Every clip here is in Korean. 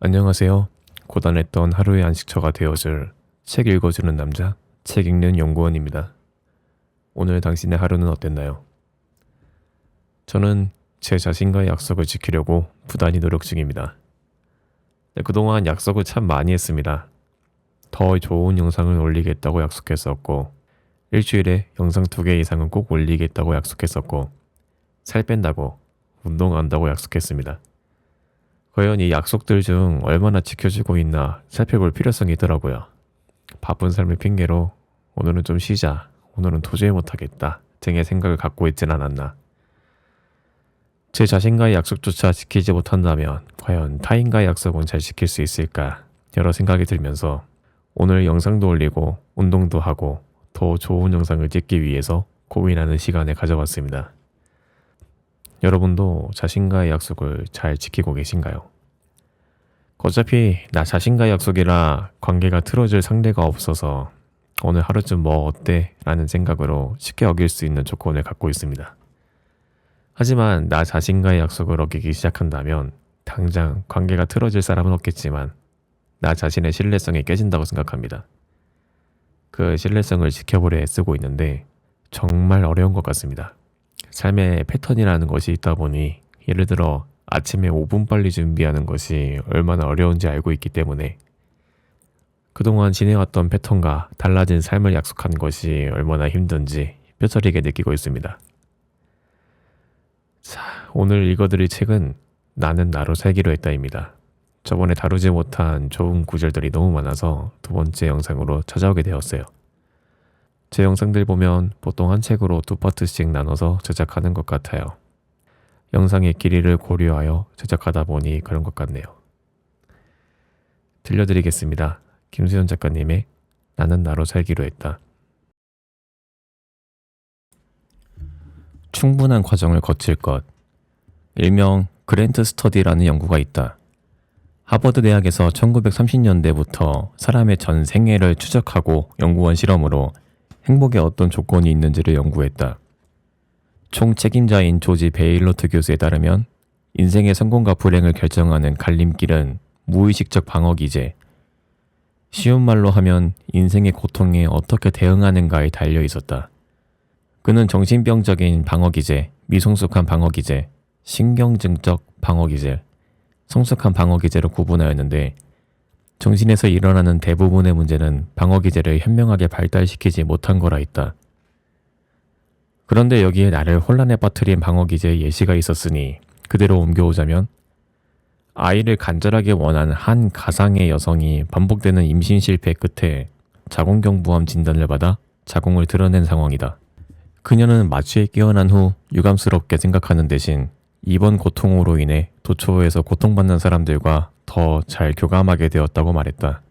안녕하세요. 고단했던 하루의 안식처가 되어줄 책 읽어주는 남자, 책 읽는 연구원입니다. 오늘 당신의 하루는 어땠나요? 저는 제 자신과의 약속을 지키려고 부단히 노력 중입니다. 그동안 약속을 참 많이 했습니다. 더 좋은 영상을 올리겠다고 약속했었고, 일주일에 영상 2개 이상은 꼭 올리겠다고 약속했었고, 살 뺀다고, 운동한다고 약속했습니다. 과연 이 약속들 중 얼마나 지켜지고 있나 살펴볼 필요성이 있더라고요. 바쁜 삶을 핑계로 오늘은 좀 쉬자, 오늘은 도저히 못하겠다 등의 생각을 갖고 있진 않았나. 제 자신과의 약속조차 지키지 못한다면 과연 타인과의 약속은 잘 지킬 수 있을까 여러 생각이 들면서 오늘 영상도 올리고 운동도 하고 더 좋은 영상을 찍기 위해서 고민하는 시간을 가져봤습니다. 여러분도 자신과의 약속을 잘 지키고 계신가요? 어차피 나 자신과의 약속이라 관계가 틀어질 상대가 없어서 오늘 하루쯤 뭐 어때? 라는 생각으로 쉽게 어길 수 있는 조건을 갖고 있습니다. 하지만 나 자신과의 약속을 어기기 시작한다면 당장 관계가 틀어질 사람은 없겠지만 나 자신의 신뢰성이 깨진다고 생각합니다. 그 신뢰성을 지켜보려 애쓰고 있는데 정말 어려운 것 같습니다. 삶의 패턴이라는 것이 있다 보니 예를 들어 아침에 5분 빨리 준비하는 것이 얼마나 어려운지 알고 있기 때문에 그동안 지내왔던 패턴과 달라진 삶을 약속한 것이 얼마나 힘든지 뼈저리게 느끼고 있습니다. 자, 오늘 읽어드릴 책은 나는 나로 살기로 했다입니다. 저번에 다루지 못한 좋은 구절들이 너무 많아서 2번째 영상으로 찾아오게 되었어요. 제 영상들 보면 보통 한 책으로 2파트씩 나눠서 제작하는 것 같아요. 영상의 길이를 고려하여 제작하다 보니 그런 것 같네요. 들려드리겠습니다. 김수현 작가님의 나는 나로 살기로 했다. 충분한 과정을 거칠 것. 일명 그랜트 스터디라는 연구가 있다. 하버드 대학에서 1930년대부터 사람의 전 생애를 추적하고 연구한 실험으로 행복에 어떤 조건이 있는지를 연구했다. 총 책임자인 조지 베일로트 교수에 따르면 인생의 성공과 불행을 결정하는 갈림길은 무의식적 방어 기제, 쉬운 말로 하면 인생의 고통에 어떻게 대응하는가에 달려 있었다. 그는 정신병적인 방어 기제, 미성숙한 방어 기제, 신경증적 방어 기제, 성숙한 방어 기제로 구분하였는데 정신에서 일어나는 대부분의 문제는 방어 기제를 현명하게 발달시키지 못한 거라 했다. 그런데 여기에 나를 혼란에 빠뜨린 방어 기제의 예시가 있었으니 그대로 옮겨오자면 아이를 간절하게 원하는 한 가상의 여성이 반복되는 임신 실패 끝에 자궁경부암 진단을 받아 자궁을 드러낸 상황이다. 그녀는 마취에 깨어난 후 유감스럽게 생각하는 대신 이번 고통으로 인해 도처에서 고통받는 사람들과 더 잘 교감하게 되었다고 말했다.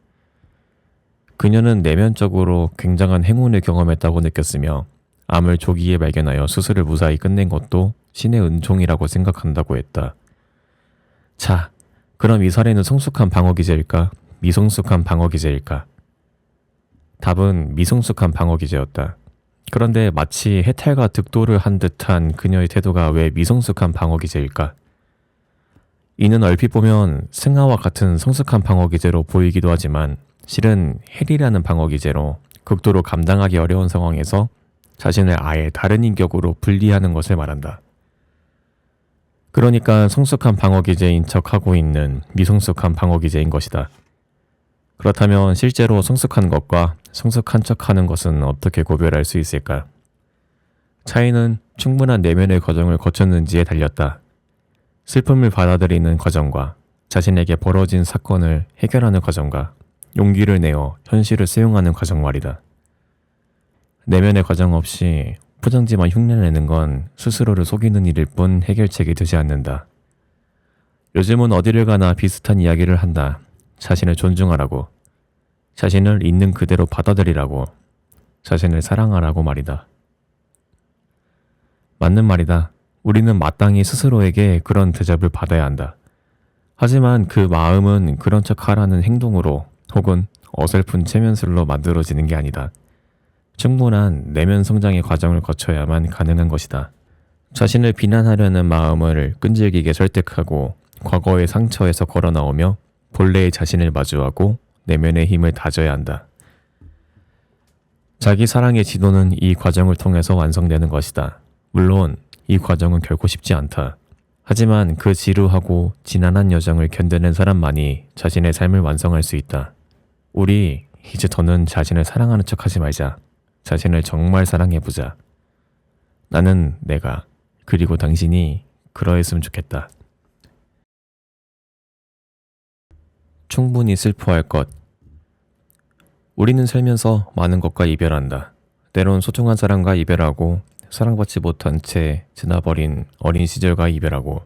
그녀는 내면적으로 굉장한 행운을 경험했다고 느꼈으며 암을 조기에 발견하여 수술을 무사히 끝낸 것도 신의 은총이라고 생각한다고 했다. 자, 그럼 이 사례는 성숙한 방어 기제일까? 미성숙한 방어 기제일까? 답은 미성숙한 방어 기제였다. 그런데 마치 해탈과 득도를 한 듯한 그녀의 태도가 왜 미성숙한 방어 기제일까? 이는 얼핏 보면 승하와 같은 성숙한 방어 기제로 보이기도 하지만 실은 헬이라는 방어 기제로 극도로 감당하기 어려운 상황에서 자신을 아예 다른 인격으로 분리하는 것을 말한다. 그러니까 성숙한 방어 기제인 척하고 있는 미성숙한 방어 기제인 것이다. 그렇다면 실제로 성숙한 것과 성숙한 척하는 것은 어떻게 구별할 수 있을까? 차이는 충분한 내면의 과정을 거쳤는지에 달렸다. 슬픔을 받아들이는 과정과 자신에게 벌어진 사건을 해결하는 과정과 용기를 내어 현실을 수용하는 과정 말이다. 내면의 과정 없이 포장지만 흉내내는 건 스스로를 속이는 일일 뿐 해결책이 되지 않는다. 요즘은 어디를 가나 비슷한 이야기를 한다. 자신을 존중하라고, 자신을 있는 그대로 받아들이라고, 자신을 사랑하라고 말이다. 맞는 말이다. 우리는 마땅히 스스로에게 그런 대접을 받아야 한다. 하지만 그 마음은 그런 척 하라는 행동으로 혹은 어설픈 체면술로 만들어지는 게 아니다. 충분한 내면 성장의 과정을 거쳐야만 가능한 것이다. 자신을 비난하려는 마음을 끈질기게 설득하고 과거의 상처에서 걸어 나오며 본래의 자신을 마주하고 내면의 힘을 다져야 한다. 자기 사랑의 지도는 이 과정을 통해서 완성되는 것이다. 물론 이 과정은 결코 쉽지 않다. 하지만 그 지루하고 지난한 여정을 견뎌낸 사람만이 자신의 삶을 완성할 수 있다. 우리 이제 더는 자신을 사랑하는 척하지 말자. 자신을 정말 사랑해보자. 나는 내가, 그리고 당신이 그러했으면 좋겠다. 충분히 슬퍼할 것. 우리는 살면서 많은 것과 이별한다. 때론 소중한 사람과 이별하고 사랑받지 못한 채 지나버린 어린 시절과 이별하고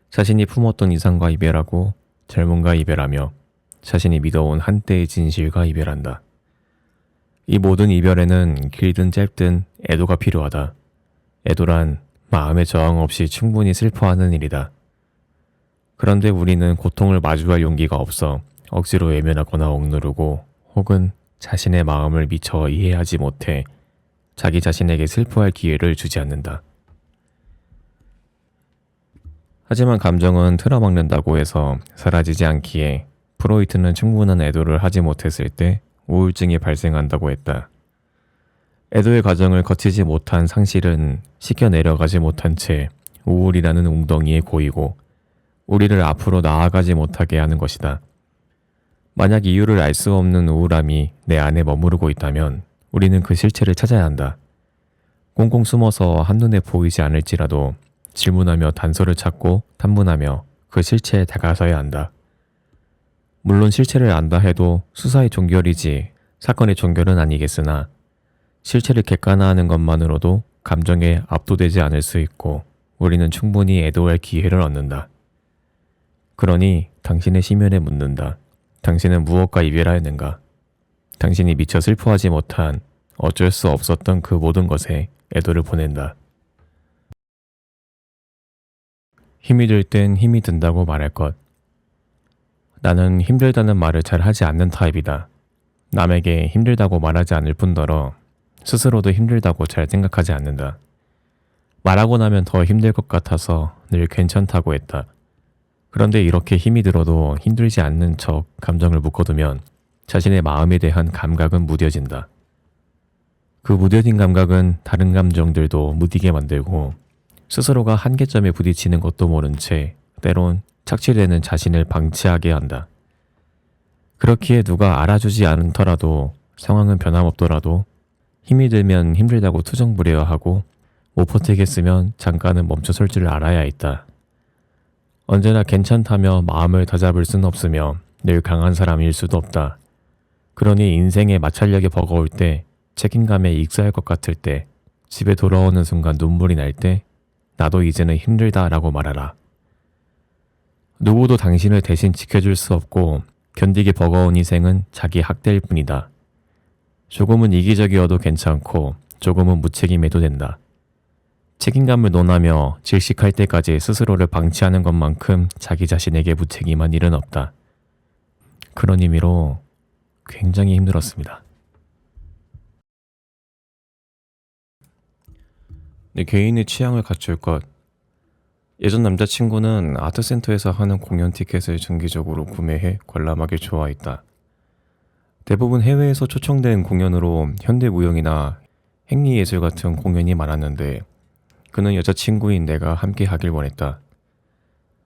자신이 품었던 이상과 이별하고 젊음과 이별하며 자신이 믿어온 한때의 진실과 이별한다. 이 모든 이별에는 길든 짧든 애도가 필요하다. 애도란 마음의 저항 없이 충분히 슬퍼하는 일이다. 그런데 우리는 고통을 마주할 용기가 없어 억지로 외면하거나 억누르고 혹은 자신의 마음을 미처 이해하지 못해 자기 자신에게 슬퍼할 기회를 주지 않는다. 하지만 감정은 틀어막는다고 해서 사라지지 않기에 프로이트는 충분한 애도를 하지 못했을 때 우울증이 발생한다고 했다. 애도의 과정을 거치지 못한 상실은 씻겨 내려가지 못한 채 우울이라는 웅덩이에 고이고 우리를 앞으로 나아가지 못하게 하는 것이다. 만약 이유를 알 수 없는 우울함이 내 안에 머무르고 있다면 우리는 그 실체를 찾아야 한다. 꽁꽁 숨어서 한눈에 보이지 않을지라도 질문하며 단서를 찾고 탐문하며 그 실체에 다가서야 한다. 물론 실체를 안다 해도 수사의 종결이지 사건의 종결은 아니겠으나 실체를 객관화하는 것만으로도 감정에 압도되지 않을 수 있고 우리는 충분히 애도할 기회를 얻는다. 그러니 당신의 심연에 묻는다. 당신은 무엇과 이별하였는가? 당신이 미처 슬퍼하지 못한 어쩔 수 없었던 그 모든 것에 애도를 보낸다. 힘이 들 땐 힘이 든다고 말할 것. 나는 힘들다는 말을 잘 하지 않는 타입이다. 남에게 힘들다고 말하지 않을 뿐더러 스스로도 힘들다고 잘 생각하지 않는다. 말하고 나면 더 힘들 것 같아서 늘 괜찮다고 했다. 그런데 이렇게 힘이 들어도 힘들지 않는 척 감정을 묶어두면 자신의 마음에 대한 감각은 무뎌진다. 그 무뎌진 감각은 다른 감정들도 무디게 만들고 스스로가 한계점에 부딪히는 것도 모른 채 때론 착취되는 자신을 방치하게 한다. 그렇기에 누가 알아주지 않더라도 상황은 변함없더라도 힘이 들면 힘들다고 투정부려하고 못 버티겠으면 잠깐은 멈춰설 줄 알아야 했다. 언제나 괜찮다며 마음을 다잡을 수는 없으며 늘 강한 사람일 수도 없다. 그러니 인생의 마찰력이 버거울 때, 책임감에 익사할 것 같을 때, 집에 돌아오는 순간 눈물이 날 때 나도 이제는 힘들다라고 말하라. 누구도 당신을 대신 지켜줄 수 없고 견디기 버거운 희생은 자기 학대일 뿐이다. 조금은 이기적이어도 괜찮고 조금은 무책임해도 된다. 책임감을 논하며 질식할 때까지 스스로를 방치하는 것만큼 자기 자신에게 무책임한 일은 없다. 그런 의미로 굉장히 힘들었습니다. 내 개인의 취향을 갖출 것. 예전 남자친구는 아트센터에서 하는 공연 티켓을 정기적으로 구매해 관람하길 좋아했다. 대부분 해외에서 초청된 공연으로 현대무용이나 행리예술 같은 공연이 많았는데 그는 여자친구인 내가 함께 하길 원했다.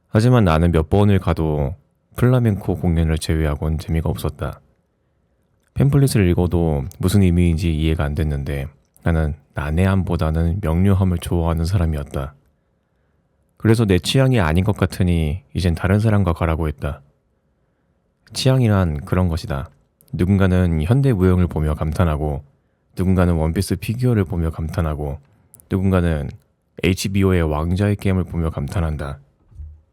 하지만 나는 몇 번을 가도 플라멩코 공연을 제외하곤 재미가 없었다. 팸플릿을 읽어도 무슨 의미인지 이해가 안 됐는데 나는 난해함보다는 명료함을 좋아하는 사람이었다. 그래서 내 취향이 아닌 것 같으니 이젠 다른 사람과 가라고 했다. 취향이란 그런 것이다. 누군가는 현대무용을 보며 감탄하고 누군가는 원피스 피규어를 보며 감탄하고 누군가는 HBO의 왕자의 게임을 보며 감탄한다.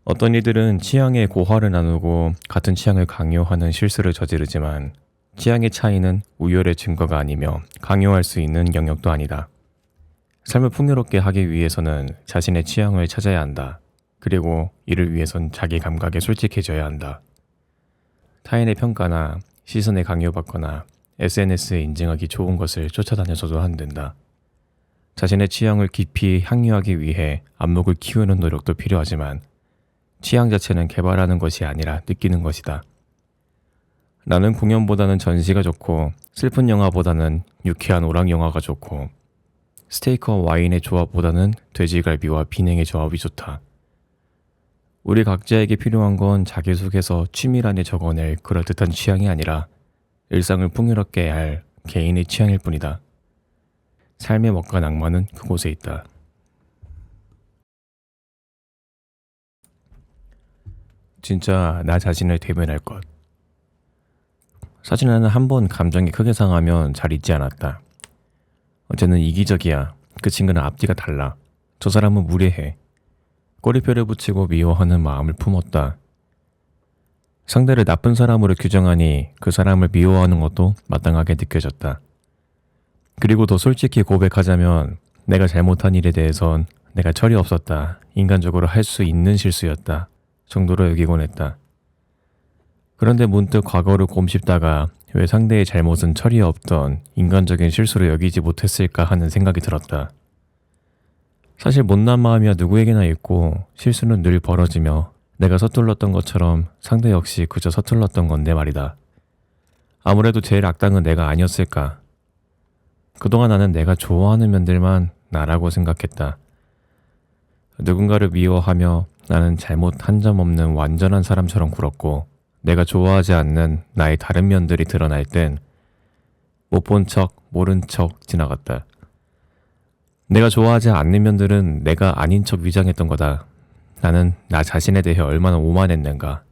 어떤 이들은 취향의 고화를 나누고 같은 취향을 강요하는 실수를 저지르지만 취향의 차이는 우열의 증거가 아니며 강요할 수 있는 영역도 아니다. 삶을 풍요롭게 하기 위해서는 자신의 취향을 찾아야 한다. 그리고 이를 위해선 자기 감각에 솔직해져야 한다. 타인의 평가나 시선에 강요받거나 SNS에 인증하기 좋은 것을 쫓아다녀서도 안 된다. 자신의 취향을 깊이 향유하기 위해 안목을 키우는 노력도 필요하지만 취향 자체는 개발하는 것이 아니라 느끼는 것이다. 나는 공연보다는 전시가 좋고 슬픈 영화보다는 유쾌한 오락 영화가 좋고 스테이크와 와인의 조합보다는 돼지갈비와 비냉의 조합이 좋다. 우리 각자에게 필요한 건 자기소개서 취미란에 적어낼 그럴듯한 취향이 아니라 일상을 풍요롭게 할 개인의 취향일 뿐이다. 삶의 먹과 낭만은 그곳에 있다. 진짜 나 자신을 대면할 것. 사실 나는 한 번 감정이 크게 상하면 잘 잊지 않았다. 어제는 이기적이야. 그 친구는 앞뒤가 달라. 저 사람은 무례해. 꼬리표를 붙이고 미워하는 마음을 품었다. 상대를 나쁜 사람으로 규정하니 그 사람을 미워하는 것도 마땅하게 느껴졌다. 그리고 더 솔직히 고백하자면 내가 잘못한 일에 대해선 내가 철이 없었다. 인간적으로 할 수 있는 실수였다. 정도로 여기곤 했다. 그런데 문득 과거를 곰씹다가 왜 상대의 잘못은 철이 없던 인간적인 실수로 여기지 못했을까 하는 생각이 들었다. 사실 못난 마음이야 누구에게나 있고 실수는 늘 벌어지며 내가 서툴렀던 것처럼 상대 역시 그저 서툴렀던 건데 말이다. 아무래도 제일 악당은 내가 아니었을까. 그동안 나는 내가 좋아하는 면들만 나라고 생각했다. 누군가를 미워하며 나는 잘못 한 점 없는 완전한 사람처럼 굴었고 내가 좋아하지 않는 나의 다른 면들이 드러날 땐 못 본 척, 모른 척 지나갔다. 내가 좋아하지 않는 면들은 내가 아닌 척 위장했던 거다. 나는 나 자신에 대해 얼마나 오만했는가.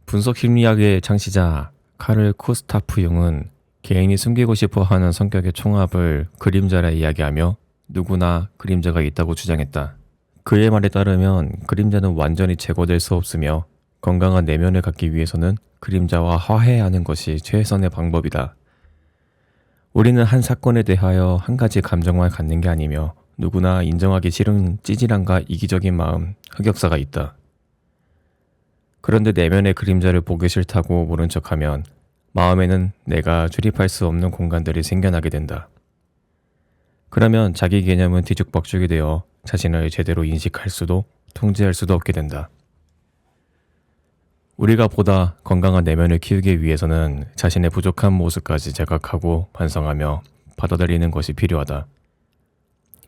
분석 심리학의 창시자 카를 쿠스타프 융은 개인이 숨기고 싶어 하는 성격의 총합을 그림자라 이야기하며 누구나 그림자가 있다고 주장했다. 그의 말에 따르면 그림자는 완전히 제거될 수 없으며 건강한 내면을 갖기 위해서는 그림자와 화해하는 것이 최선의 방법이다. 우리는 한 사건에 대하여 한 가지 감정만 갖는 게 아니며 누구나 인정하기 싫은 찌질함과 이기적인 마음, 흑역사가 있다. 그런데 내면의 그림자를 보기 싫다고 모른 척하면 마음에는 내가 출입할 수 없는 공간들이 생겨나게 된다. 그러면 자기 개념은 뒤죽박죽이 되어 자신을 제대로 인식할 수도 통제할 수도 없게 된다. 우리가 보다 건강한 내면을 키우기 위해서는 자신의 부족한 모습까지 자각하고 반성하며 받아들이는 것이 필요하다.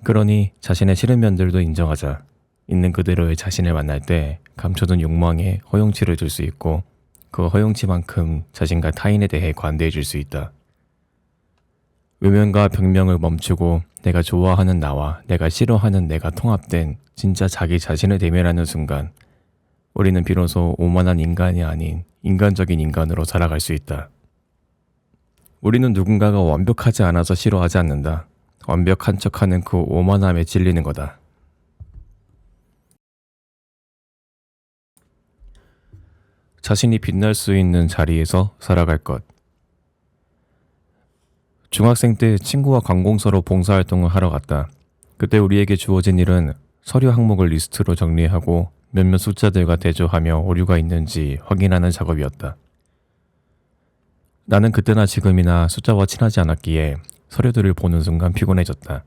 그러니 자신의 싫은 면들도 인정하자. 있는 그대로의 자신을 만날 때 감춰둔 욕망에 허용치를 줄 수 있고 그 허용치만큼 자신과 타인에 대해 관대해 줄 수 있다. 외면과 병명을 멈추고 내가 좋아하는 나와 내가 싫어하는 내가 통합된 진짜 자기 자신을 대면하는 순간 우리는 비로소 오만한 인간이 아닌 인간적인 인간으로 살아갈 수 있다. 우리는 누군가가 완벽하지 않아서 싫어하지 않는다. 완벽한 척하는 그 오만함에 찔리는 거다. 자신이 빛날 수 있는 자리에서 살아갈 것. 중학생 때 친구와 관공서로 봉사활동을 하러 갔다. 그때 우리에게 주어진 일은 서류 항목을 리스트로 정리하고 몇몇 숫자들과 대조하며 오류가 있는지 확인하는 작업이었다. 나는 그때나 지금이나 숫자와 친하지 않았기에 서류들을 보는 순간 피곤해졌다.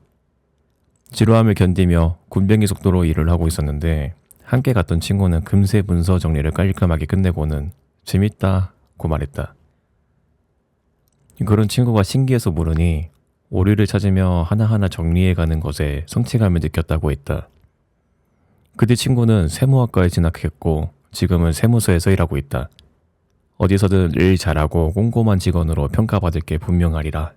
지루함을 견디며 군뱅이 속도로 일을 하고 있었는데 함께 갔던 친구는 금세 문서 정리를 깔끔하게 끝내고는 재밌다고 말했다. 그런 친구가 신기해서 물으니 오류를 찾으며 하나하나 정리해가는 것에 성취감을 느꼈다고 했다. 그때 친구는 세무학과에 진학했고 지금은 세무서에서 일하고 있다. 어디서든 일 잘하고 꼼꼼한 직원으로 평가받을 게 분명하리라.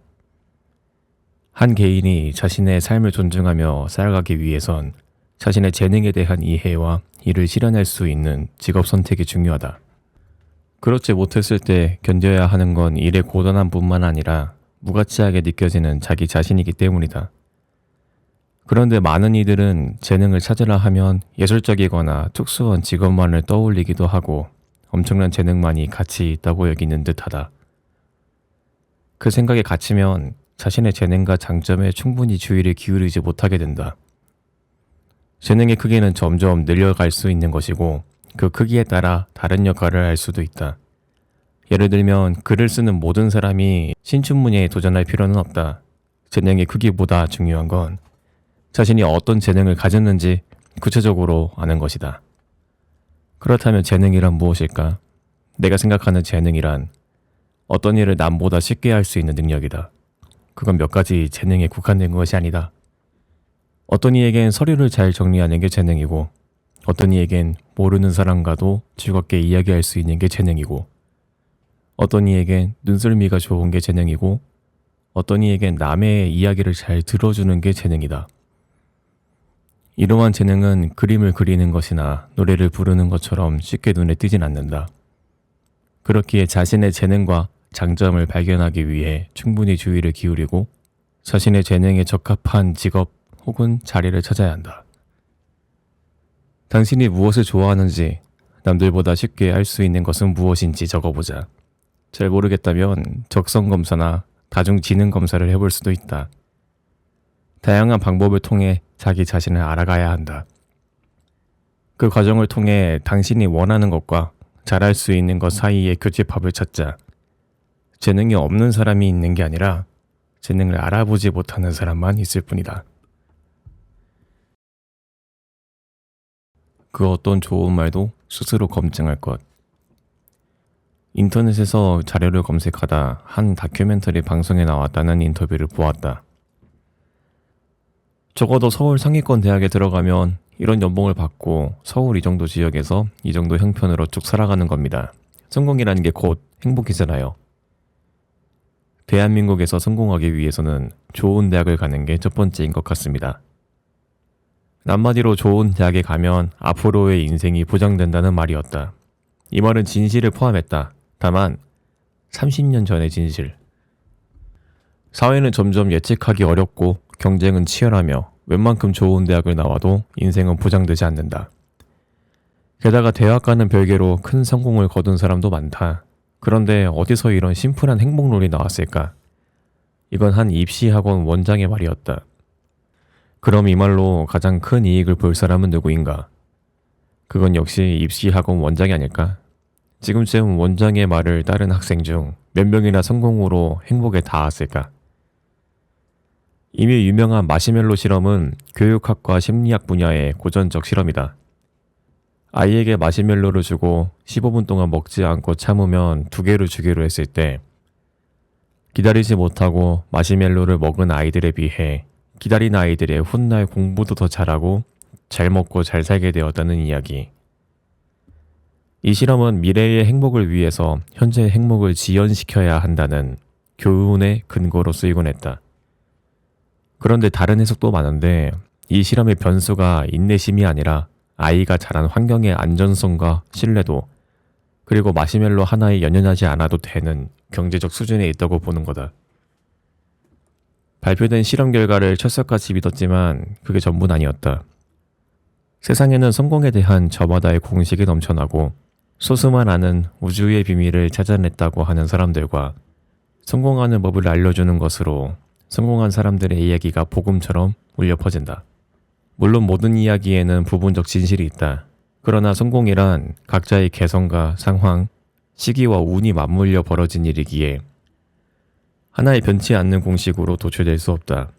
한 개인이 자신의 삶을 존중하며 살아가기 위해선 자신의 재능에 대한 이해와 이를 실현할 수 있는 직업 선택이 중요하다. 그렇지 못했을 때 견뎌야 하는 건 일의 고단함뿐만 아니라 무가치하게 느껴지는 자기 자신이기 때문이다. 그런데 많은 이들은 재능을 찾으라 하면 예술적이거나 특수한 직업만을 떠올리기도 하고 엄청난 재능만이 가치 있다고 여기는 듯하다. 그 생각에 갇히면 자신의 재능과 장점에 충분히 주의를 기울이지 못하게 된다. 재능의 크기는 점점 늘려갈 수 있는 것이고 그 크기에 따라 다른 역할을 할 수도 있다. 예를 들면 글을 쓰는 모든 사람이 신춘문예에 도전할 필요는 없다. 재능의 크기보다 중요한 건 자신이 어떤 재능을 가졌는지 구체적으로 아는 것이다. 그렇다면 재능이란 무엇일까? 내가 생각하는 재능이란 어떤 일을 남보다 쉽게 할 수 있는 능력이다. 그건 몇 가지 재능에 국한된 것이 아니다. 어떤 이에겐 서류를 잘 정리하는 게 재능이고, 어떤 이에겐 모르는 사람과도 즐겁게 이야기할 수 있는 게 재능이고, 어떤 이에겐 눈썰미가 좋은 게 재능이고, 어떤 이에겐 남의 이야기를 잘 들어주는 게 재능이다. 이러한 재능은 그림을 그리는 것이나 노래를 부르는 것처럼 쉽게 눈에 띄진 않는다. 그렇기에 자신의 재능과 장점을 발견하기 위해 충분히 주의를 기울이고 자신의 재능에 적합한 직업 혹은 자리를 찾아야 한다. 당신이 무엇을 좋아하는지, 남들보다 쉽게 알 수 있는 것은 무엇인지 적어보자. 잘 모르겠다면 적성검사나 다중지능검사를 해볼 수도 있다. 다양한 방법을 통해 자기 자신을 알아가야 한다. 그 과정을 통해 당신이 원하는 것과 잘할 수 있는 것 사이의 교집합을 찾자. 재능이 없는 사람이 있는 게 아니라 재능을 알아보지 못하는 사람만 있을 뿐이다. 그 어떤 좋은 말도 스스로 검증할 것. 인터넷에서 자료를 검색하다 한 다큐멘터리 방송에 나왔다는 인터뷰를 보았다. 적어도 서울 상위권 대학에 들어가면 이런 연봉을 받고 서울 이 정도 지역에서 이 정도 형편으로 쭉 살아가는 겁니다. 성공이라는 게 곧 행복이잖아요. 대한민국에서 성공하기 위해서는 좋은 대학을 가는 게 첫 번째인 것 같습니다. 한마디로 좋은 대학에 가면 앞으로의 인생이 보장된다는 말이었다. 이 말은 진실을 포함했다. 다만 30년 전의 진실. 사회는 점점 예측하기 어렵고 경쟁은 치열하며 웬만큼 좋은 대학을 나와도 인생은 보장되지 않는다. 게다가 대학과는 별개로 큰 성공을 거둔 사람도 많다. 그런데 어디서 이런 심플한 행복론이 나왔을까? 이건 한 입시학원 원장의 말이었다. 그럼 이 말로 가장 큰 이익을 볼 사람은 누구인가? 그건 역시 입시학원 원장이 아닐까? 지금쯤 원장의 말을 따른 학생 중 몇 명이나 성공으로 행복에 닿았을까? 이미 유명한 마시멜로 실험은 교육학과 심리학 분야의 고전적 실험이다. 아이에게 마시멜로를 주고 15분 동안 먹지 않고 참으면 2개를 주기로 했을 때 기다리지 못하고 마시멜로를 먹은 아이들에 비해 기다린 아이들의 훗날 공부도 더 잘하고 잘 먹고 잘 살게 되었다는 이야기. 이 실험은 미래의 행복을 위해서 현재의 행복을 지연시켜야 한다는 교훈의 근거로 쓰이곤 했다. 그런데 다른 해석도 많은데 이 실험의 변수가 인내심이 아니라 아이가 자란 환경의 안전성과 신뢰도, 그리고 마시멜로 하나에 연연하지 않아도 되는 경제적 수준에 있다고 보는 거다. 발표된 실험 결과를 철석같이 믿었지만 그게 전부는 아니었다. 세상에는 성공에 대한 저마다의 공식이 넘쳐나고 소수만 아는 우주의 비밀을 찾아냈다고 하는 사람들과 성공하는 법을 알려주는 것으로 성공한 사람들의 이야기가 복음처럼 울려 퍼진다. 물론 모든 이야기에는 부분적 진실이 있다. 그러나 성공이란 각자의 개성과 상황, 시기와 운이 맞물려 벌어진 일이기에 하나의 변치 않는 공식으로 도출될 수 없다.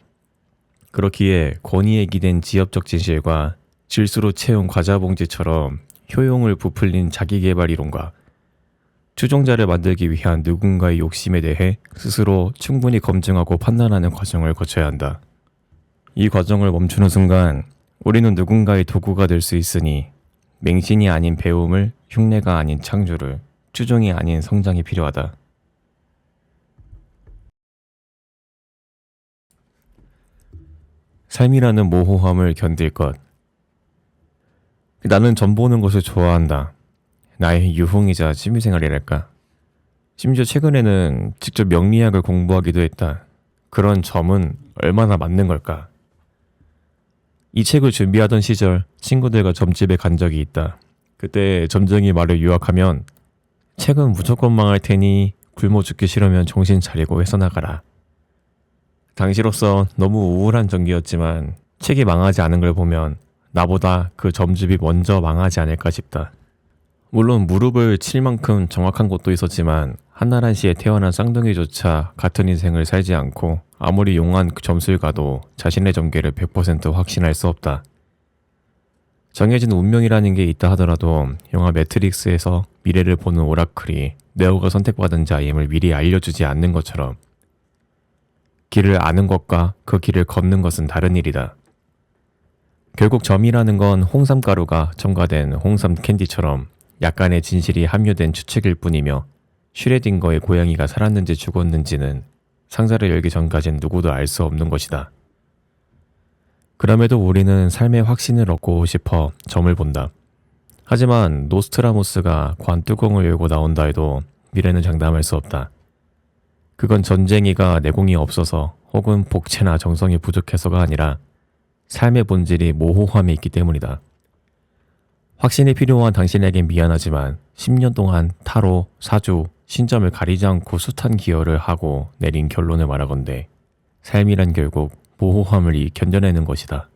그렇기에 권위에 기댄 지엽적 진실과 질수로 채운 과자 봉지처럼 효용을 부풀린 자기개발 이론과 추종자를 만들기 위한 누군가의 욕심에 대해 스스로 충분히 검증하고 판단하는 과정을 거쳐야 한다. 이 과정을 멈추는 순간 우리는 누군가의 도구가 될 수 있으니 맹신이 아닌 배움을, 흉내가 아닌 창조를, 추종이 아닌 성장이 필요하다. 삶이라는 모호함을 견딜 것. 나는 점 보는 것을 좋아한다. 나의 유흥이자 취미생활이랄까. 심지어 최근에는 직접 명리학을 공부하기도 했다. 그런 점은 얼마나 맞는 걸까? 이 책을 준비하던 시절 친구들과 점집에 간 적이 있다. 그때 점쟁이 말을 요약하면 책은 무조건 망할 테니 굶어 죽기 싫으면 정신 차리고 해서 나가라. 당시로서 너무 우울한 전기였지만 책이 망하지 않은 걸 보면 나보다 그 점집이 먼저 망하지 않을까 싶다. 물론 무릎을 칠 만큼 정확한 곳도 있었지만 한나란 시에 태어난 쌍둥이조차 같은 인생을 살지 않고 아무리 용한 점술가도 자신의 점괘를 100% 확신할 수 없다. 정해진 운명이라는 게 있다 하더라도 영화 매트릭스에서 미래를 보는 오라클이 네오가 선택받은 자임을 미리 알려주지 않는 것처럼 길을 아는 것과 그 길을 걷는 것은 다른 일이다. 결국 점이라는 건 홍삼가루가 첨가된 홍삼 캔디처럼 약간의 진실이 함유된 추측일 뿐이며 슈레딩거의 고양이가 살았는지 죽었는지는 상자를 열기 전까진 누구도 알 수 없는 것이다. 그럼에도 우리는 삶의 확신을 얻고 싶어 점을 본다. 하지만 노스트라무스가 관뚜껑을 열고 나온다 해도 미래는 장담할 수 없다. 그건 전쟁이가 내공이 없어서 혹은 복체나 정성이 부족해서가 아니라 삶의 본질이 모호함이 있기 때문이다. 확신이 필요한 당신에겐 미안하지만 10년 동안 타로, 사주, 신점을 가리지 않고 숱한 기여를 하고 내린 결론을 말하건대 삶이란 결국 모호함을 견뎌내는 것이다.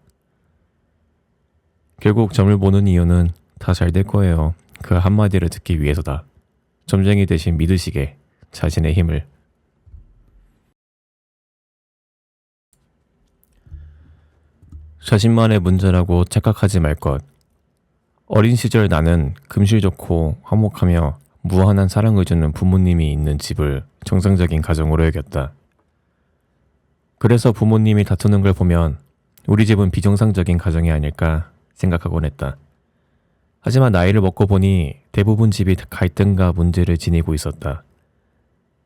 결국 점을 보는 이유는 다 잘 될 거예요. 그 한마디를 듣기 위해서다. 점쟁이 대신 믿으시게 자신의 힘을. 자신만의 문제라고 착각하지 말 것. 어린 시절 나는 금실 좋고 화목하며 무한한 사랑을 주는 부모님이 있는 집을 정상적인 가정으로 여겼다. 그래서 부모님이 다투는 걸 보면 우리 집은 비정상적인 가정이 아닐까 생각하곤 했다. 하지만 나이를 먹고 보니 대부분 집이 갈등과 문제를 지니고 있었다.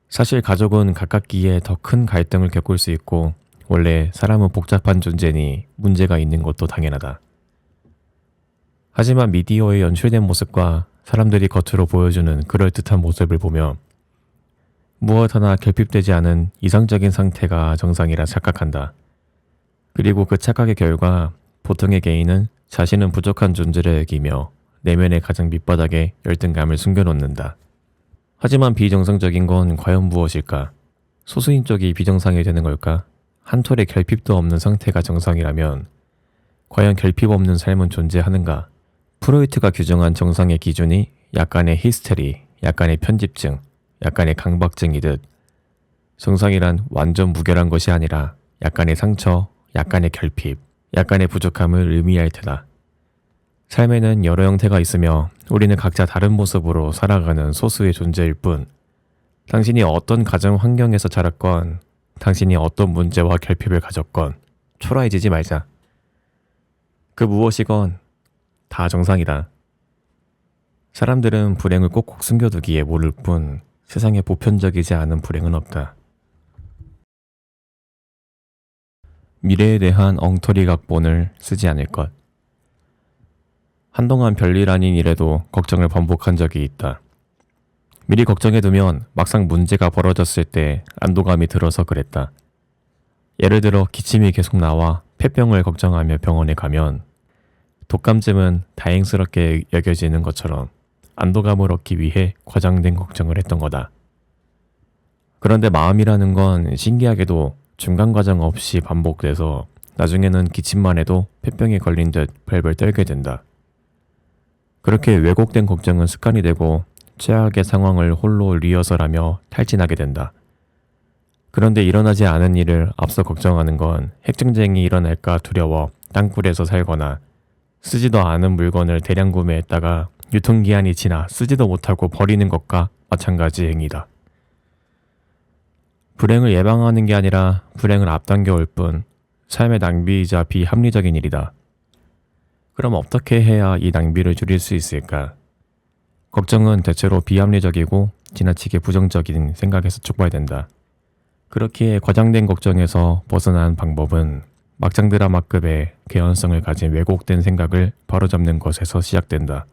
사실 가족은 가깝기에 더 큰 갈등을 겪을 수 있고 원래 사람은 복잡한 존재니 문제가 있는 것도 당연하다. 하지만 미디어에 연출된 모습과 사람들이 겉으로 보여주는 그럴듯한 모습을 보며 무엇 하나 결핍되지 않은 이상적인 상태가 정상이라 착각한다. 그리고 그 착각의 결과 보통의 개인은 자신은 부족한 존재를 여기며 내면의 가장 밑바닥에 열등감을 숨겨놓는다. 하지만 비정상적인 건 과연 무엇일까? 소수인 쪽이 비정상이 되는 걸까? 한 톨의 결핍도 없는 상태가 정상이라면 과연 결핍 없는 삶은 존재하는가? 프로이트가 규정한 정상의 기준이 약간의 히스테리, 약간의 편집증, 약간의 강박증이듯 정상이란 완전 무결한 것이 아니라 약간의 상처, 약간의 결핍, 약간의 부족함을 의미할 테다. 삶에는 여러 형태가 있으며 우리는 각자 다른 모습으로 살아가는 소수의 존재일 뿐 당신이 어떤 가정 환경에서 자랐건 당신이 어떤 문제와 결핍을 가졌건 초라해지지 말자. 그 무엇이건 다 정상이다. 사람들은 불행을 꼭꼭 숨겨두기에 모를 뿐 세상에 보편적이지 않은 불행은 없다. 미래에 대한 엉터리 각본을 쓰지 않을 것. 한동안 별일 아닌 일에도 걱정을 번복한 적이 있다. 미리 걱정해두면 막상 문제가 벌어졌을 때 안도감이 들어서 그랬다. 예를 들어 기침이 계속 나와 폐병을 걱정하며 병원에 가면 독감쯤은 다행스럽게 여겨지는 것처럼 안도감을 얻기 위해 과장된 걱정을 했던 거다. 그런데 마음이라는 건 신기하게도 중간 과정 없이 반복돼서 나중에는 기침만 해도 폐병에 걸린 듯 벌벌 떨게 된다. 그렇게 왜곡된 걱정은 습관이 되고 최악의 상황을 홀로 리허설하며 탈진하게 된다. 그런데 일어나지 않은 일을 앞서 걱정하는 건 핵쟁쟁이 일어날까 두려워 땅굴에서 살거나 쓰지도 않은 물건을 대량 구매했다가 유통기한이 지나 쓰지도 못하고 버리는 것과 마찬가지 행위다. 불행을 예방하는 게 아니라 불행을 앞당겨 올 뿐 삶의 낭비이자 비합리적인 일이다. 그럼 어떻게 해야 이 낭비를 줄일 수 있을까? 걱정은 대체로 비합리적이고 지나치게 부정적인 생각에서 촉발된다. 그렇기에 과장된 걱정에서 벗어난 방법은 막장 드라마급의 개연성을 가진 왜곡된 생각을 바로잡는 것에서 시작된다.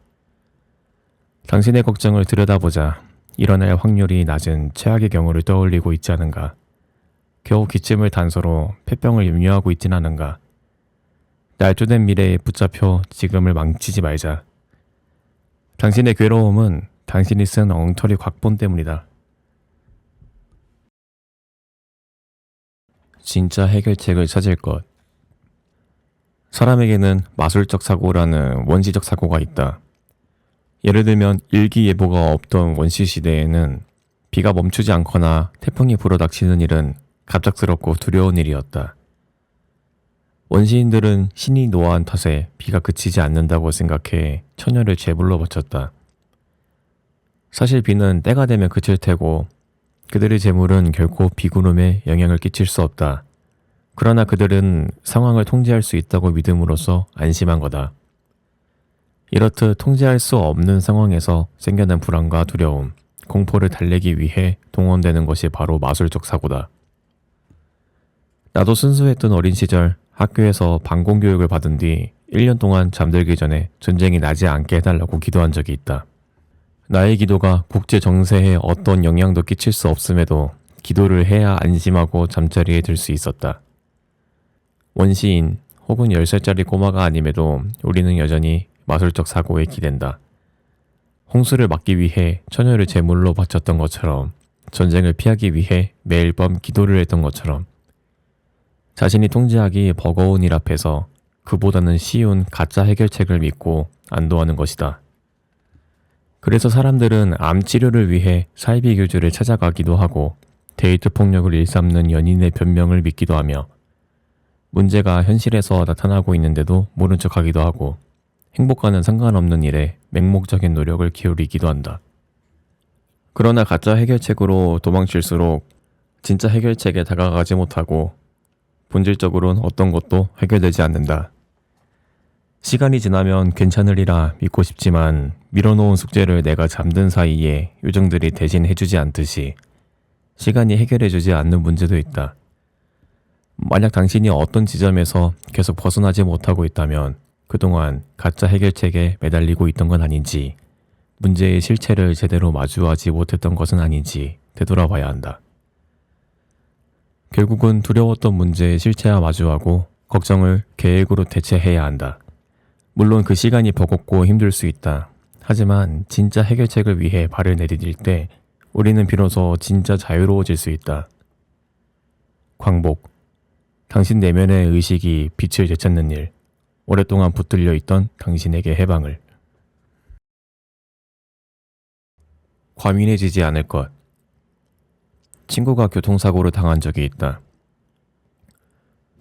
당신의 걱정을 들여다보자 일어날 확률이 낮은 최악의 경우를 떠올리고 있지 않은가? 겨우 기침을 단서로 폐병을 염려하고 있진 않은가? 날조된 미래에 붙잡혀 지금을 망치지 말자. 당신의 괴로움은 당신이 쓴 엉터리 각본 때문이다. 진짜 해결책을 찾을 것. 사람에게는 마술적 사고라는 원시적 사고가 있다. 예를 들면 일기예보가 없던 원시 시대에는 비가 멈추지 않거나 태풍이 불어닥치는 일은 갑작스럽고 두려운 일이었다. 원시인들은 신이 노한 탓에 비가 그치지 않는다고 생각해 처녀를 제물로 바쳤다. 사실 비는 때가 되면 그칠 테고 그들의 제물은 결코 비구름에 영향을 끼칠 수 없다. 그러나 그들은 상황을 통제할 수 있다고 믿음으로써 안심한 거다. 이렇듯 통제할 수 없는 상황에서 생겨난 불안과 두려움, 공포를 달래기 위해 동원되는 것이 바로 마술적 사고다. 나도 순수했던 어린 시절 학교에서 방공교육을 받은 뒤 1년 동안 잠들기 전에 전쟁이 나지 않게 해달라고 기도한 적이 있다. 나의 기도가 국제 정세에 어떤 영향도 끼칠 수 없음에도 기도를 해야 안심하고 잠자리에 들 수 있었다. 원시인 혹은 10살짜리 꼬마가 아님에도 우리는 여전히 마술적 사고에 기댄다. 홍수를 막기 위해 처녀를 제물로 바쳤던 것처럼, 전쟁을 피하기 위해 매일 밤 기도를 했던 것처럼, 자신이 통제하기 버거운 일 앞에서 그보다는 쉬운 가짜 해결책을 믿고 안도하는 것이다. 그래서 사람들은 암 치료를 위해 사이비 교주를 찾아가기도 하고 데이트 폭력을 일삼는 연인의 변명을 믿기도 하며 문제가 현실에서 나타나고 있는데도 모른 척하기도 하고 행복과는 상관없는 일에 맹목적인 노력을 기울이기도 한다. 그러나 가짜 해결책으로 도망칠수록 진짜 해결책에 다가가지 못하고 본질적으로는 어떤 것도 해결되지 않는다. 시간이 지나면 괜찮으리라 믿고 싶지만 밀어놓은 숙제를 내가 잠든 사이에 요정들이 대신 해주지 않듯이 시간이 해결해주지 않는 문제도 있다. 만약 당신이 어떤 지점에서 계속 벗어나지 못하고 있다면 그동안 가짜 해결책에 매달리고 있던 건 아닌지, 문제의 실체를 제대로 마주하지 못했던 것은 아닌지 되돌아봐야 한다. 결국은 두려웠던 문제의 실체와 마주하고 걱정을 계획으로 대체해야 한다. 물론 그 시간이 버겁고 힘들 수 있다. 하지만 진짜 해결책을 위해 발을 내디딜 때 우리는 비로소 진짜 자유로워질 수 있다. 광복. 당신 내면의 의식이 빛을 되찾는 일. 오랫동안 붙들려 있던 당신에게 해방을. 과민해지지 않을 것. 친구가 교통사고를 당한 적이 있다.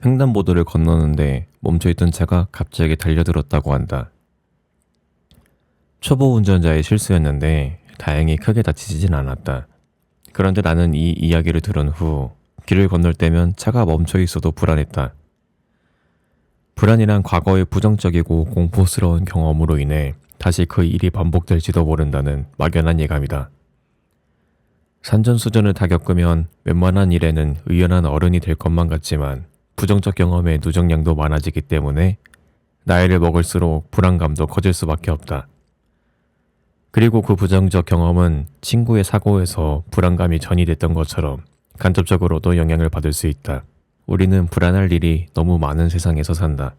횡단보도를 건너는데 멈춰있던 차가 갑자기 달려들었다고 한다. 초보 운전자의 실수였는데 다행히 크게 다치진 않았다. 그런데 나는 이 이야기를 들은 후 길을 건널 때면 차가 멈춰있어도 불안했다. 불안이란 과거의 부정적이고 공포스러운 경험으로 인해 다시 그 일이 반복될지도 모른다는 막연한 예감이다. 산전수전을 다 겪으면 웬만한 일에는 의연한 어른이 될 것만 같지만 부정적 경험의 누적량도 많아지기 때문에 나이를 먹을수록 불안감도 커질 수밖에 없다. 그리고 그 부정적 경험은 친구의 사고에서 불안감이 전이됐던 것처럼 간접적으로도 영향을 받을 수 있다. 우리는 불안할 일이 너무 많은 세상에서 산다.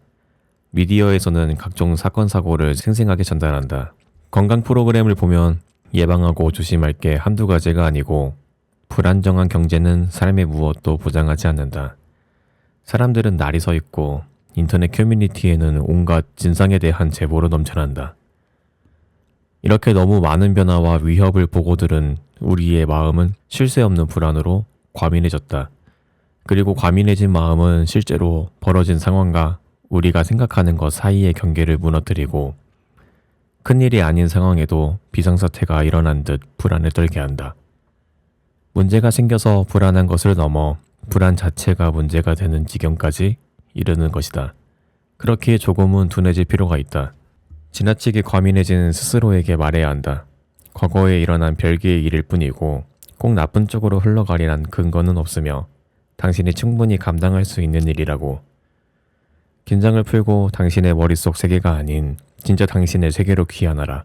미디어에서는 각종 사건 사고를 생생하게 전달한다. 건강 프로그램을 보면 예방하고 조심할 게 한두 가지가 아니고 불안정한 경제는 삶의 무엇도 보장하지 않는다. 사람들은 날이 서 있고 인터넷 커뮤니티에는 온갖 진상에 대한 제보로 넘쳐난다. 이렇게 너무 많은 변화와 위협을 보고들은 우리의 마음은 쉴 새 없는 불안으로 과민해졌다. 그리고 과민해진 마음은 실제로 벌어진 상황과 우리가 생각하는 것 사이의 경계를 무너뜨리고 큰일이 아닌 상황에도 비상사태가 일어난 듯 불안을 떨게 한다. 문제가 생겨서 불안한 것을 넘어 불안 자체가 문제가 되는 지경까지 이르는 것이다. 그렇기에 조금은 둔해질 필요가 있다. 지나치게 과민해진 스스로에게 말해야 한다. 과거에 일어난 별개의 일일 뿐이고 꼭 나쁜 쪽으로 흘러가리란 근거는 없으며 당신이 충분히 감당할 수 있는 일이라고. 긴장을 풀고 당신의 머릿속 세계가 아닌 진짜 당신의 세계로 귀환하라.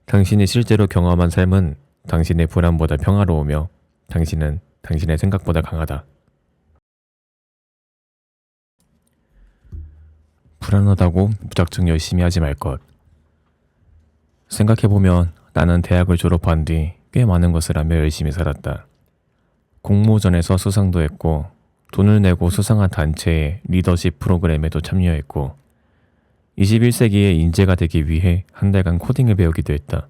당신이 실제로 경험한 삶은 당신의 불안보다 평화로우며 당신은 당신의 생각보다 강하다. 불안하다고 무작정 열심히 하지 말 것. 생각해보면 나는 대학을 졸업한 뒤 꽤 많은 것을 하며 열심히 살았다. 공모전에서 수상도 했고 돈을 내고 수상한 단체의 리더십 프로그램에도 참여했고 21세기의 인재가 되기 위해 한 달간 코딩을 배우기도 했다.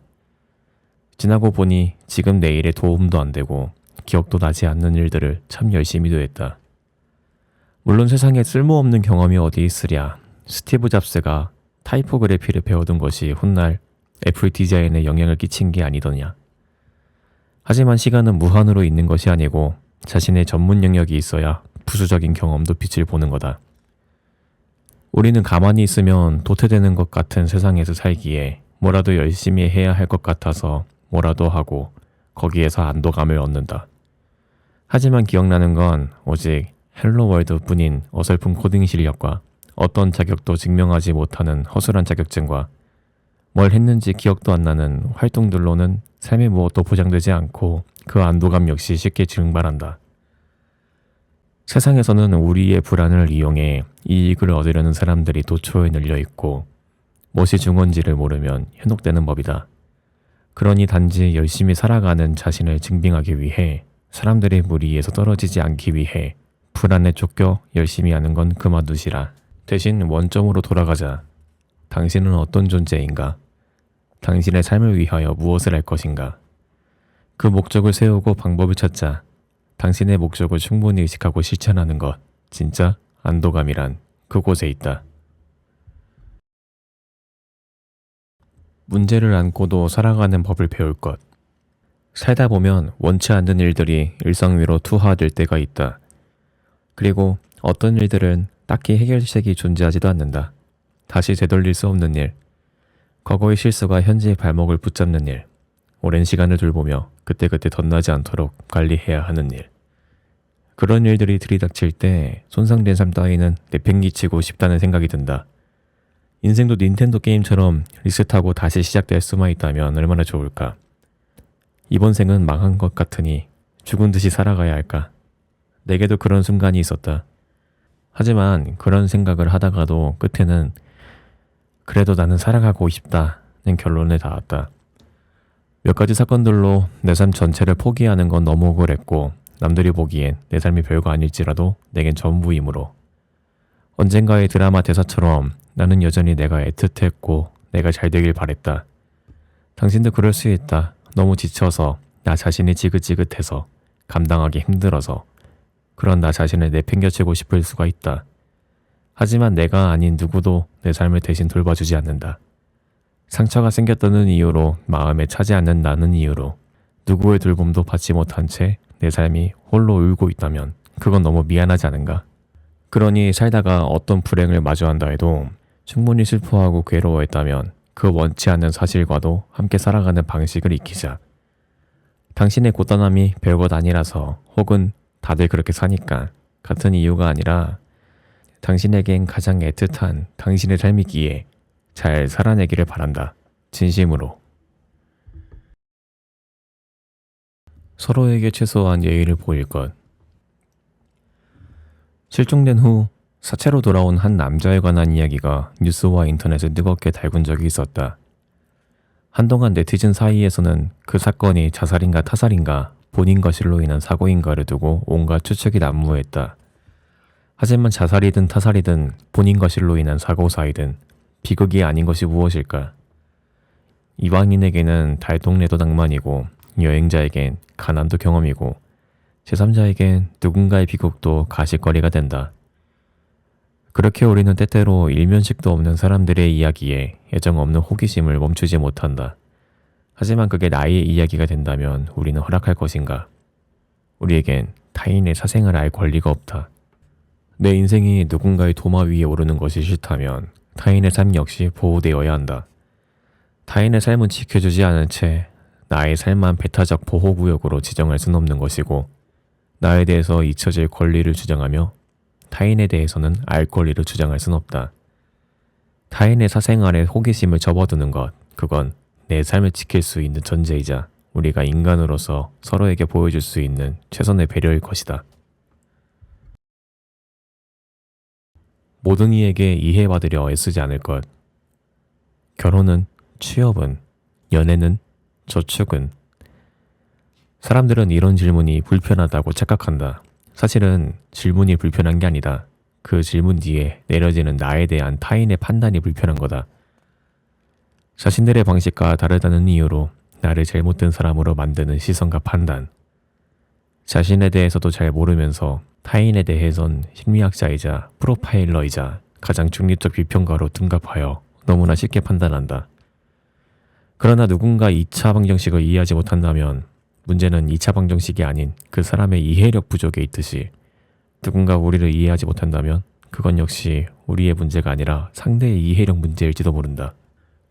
지나고 보니 지금 내 일에 도움도 안 되고 기억도 나지 않는 일들을 참 열심히도 했다. 물론 세상에 쓸모없는 경험이 어디 있으랴. 스티브 잡스가 타이포그래피를 배워둔 것이 훗날 애플 디자인에 영향을 끼친 게 아니더냐. 하지만 시간은 무한으로 있는 것이 아니고 자신의 전문 영역이 있어야 부수적인 경험도 빛을 보는 거다. 우리는 가만히 있으면 도태되는 것 같은 세상에서 살기에 뭐라도 열심히 해야 할 것 같아서 뭐라도 하고 거기에서 안도감을 얻는다. 하지만 기억나는 건 오직 헬로 월드 뿐인 어설픈 코딩 실력과 어떤 자격도 증명하지 못하는 허술한 자격증과 뭘 했는지 기억도 안 나는 활동들로는 삶의 무엇도 보장되지 않고 그 안도감 역시 쉽게 증발한다. 세상에서는 우리의 불안을 이용해 이익을 얻으려는 사람들이 도처에 늘려 있고 무엇이 중요한지를 모르면 현혹되는 법이다. 그러니 단지 열심히 살아가는 자신을 증빙하기 위해 사람들의 무리에서 떨어지지 않기 위해 불안에 쫓겨 열심히 하는 건 그만두시라. 대신 원점으로 돌아가자. 당신은 어떤 존재인가? 당신의 삶을 위하여 무엇을 할 것인가? 그 목적을 세우고 방법을 찾자. 당신의 목적을 충분히 의식하고 실천하는 것, 진짜 안도감이란 그곳에 있다. 문제를 안고도 살아가는 법을 배울 것. 살다 보면 원치 않는 일들이 일상 위로 투하될 때가 있다. 그리고 어떤 일들은 딱히 해결책이 존재하지도 않는다. 다시 되돌릴 수 없는 일, 과거의 실수가 현재의 발목을 붙잡는 일, 오랜 시간을 돌보며 그때그때 덧나지 않도록 관리해야 하는 일. 그런 일들이 들이닥칠 때 손상된 삶 따위는 내팽개치고 싶다는 생각이 든다. 인생도 닌텐도 게임처럼 리셋하고 다시 시작될 수만 있다면 얼마나 좋을까. 이번 생은 망한 것 같으니 죽은 듯이 살아가야 할까. 내게도 그런 순간이 있었다. 하지만 그런 생각을 하다가도 끝에는 그래도 나는 살아가고 싶다는 결론에 닿았다. 몇 가지 사건들로 내 삶 전체를 포기하는 건 너무 억울했고 남들이 보기엔 내 삶이 별거 아닐지라도 내겐 전부이므로 언젠가의 드라마 대사처럼 나는 여전히 내가 애틋했고 내가 잘 되길 바랬다. 당신도 그럴 수 있다. 너무 지쳐서 나 자신이 지긋지긋해서 감당하기 힘들어서 그런 나 자신을 내팽겨치고 싶을 수가 있다. 하지만 내가 아닌 누구도 내 삶을 대신 돌봐주지 않는다. 상처가 생겼다는 이유로 마음에 차지 않는 나는 이유로 누구의 돌봄도 받지 못한 채 내 삶이 홀로 울고 있다면 그건 너무 미안하지 않은가? 그러니 살다가 어떤 불행을 마주한다 해도 충분히 슬퍼하고 괴로워했다면 그 원치 않는 사실과도 함께 살아가는 방식을 익히자. 당신의 고단함이 별것 아니라서 혹은 다들 그렇게 사니까 같은 이유가 아니라 당신에겐 가장 애틋한 당신의 삶이기에 잘 살아내기를 바란다. 진심으로. 서로에게 최소한 예의를 보일 것. 실종된 후 사체로 돌아온 한 남자에 관한 이야기가 뉴스와 인터넷을 뜨겁게 달군 적이 있었다. 한동안 네티즌 사이에서는 그 사건이 자살인가 타살인가 본인 거실로 인한 사고인가를 두고 온갖 추측이 난무했다. 하지만 자살이든 타살이든 본인 거실로 인한 사고사이든 비극이 아닌 것이 무엇일까? 이방인에게는 달동네도 낭만이고 여행자에겐 가난도 경험이고 제3자에겐 누군가의 비극도 가십거리가 된다. 그렇게 우리는 때때로 일면식도 없는 사람들의 이야기에 애정 없는 호기심을 멈추지 못한다. 하지만 그게 나의 이야기가 된다면 우리는 허락할 것인가? 우리에겐 타인의 사생활을 알 권리가 없다. 내 인생이 누군가의 도마 위에 오르는 것이 싫다면 타인의 삶 역시 보호되어야 한다. 타인의 삶은 지켜주지 않은 채 나의 삶만 배타적 보호구역으로 지정할 수는 없는 것이고 나에 대해서 잊혀질 권리를 주장하며 타인에 대해서는 알 권리를 주장할 수는 없다. 타인의 사생활에 호기심을 접어두는 것, 그건 내 삶을 지킬 수 있는 전제이자 우리가 인간으로서 서로에게 보여줄 수 있는 최선의 배려일 것이다. 모든 이에게 이해받으려 애쓰지 않을 것. 결혼은, 취업은, 연애는, 저축은. 사람들은 이런 질문이 불편하다고 착각한다. 사실은 질문이 불편한 게 아니다. 그 질문 뒤에 내려지는 나에 대한 타인의 판단이 불편한 거다. 자신들의 방식과 다르다는 이유로 나를 잘못된 사람으로 만드는 시선과 판단. 자신에 대해서도 잘 모르면서 타인에 대해선 심리학자이자 프로파일러이자 가장 중립적 비평가로 둔갑하여 너무나 쉽게 판단한다. 그러나 누군가 2차 방정식을 이해하지 못한다면 문제는 2차 방정식이 아닌 그 사람의 이해력 부족에 있듯이 누군가 우리를 이해하지 못한다면 그건 역시 우리의 문제가 아니라 상대의 이해력 문제일지도 모른다.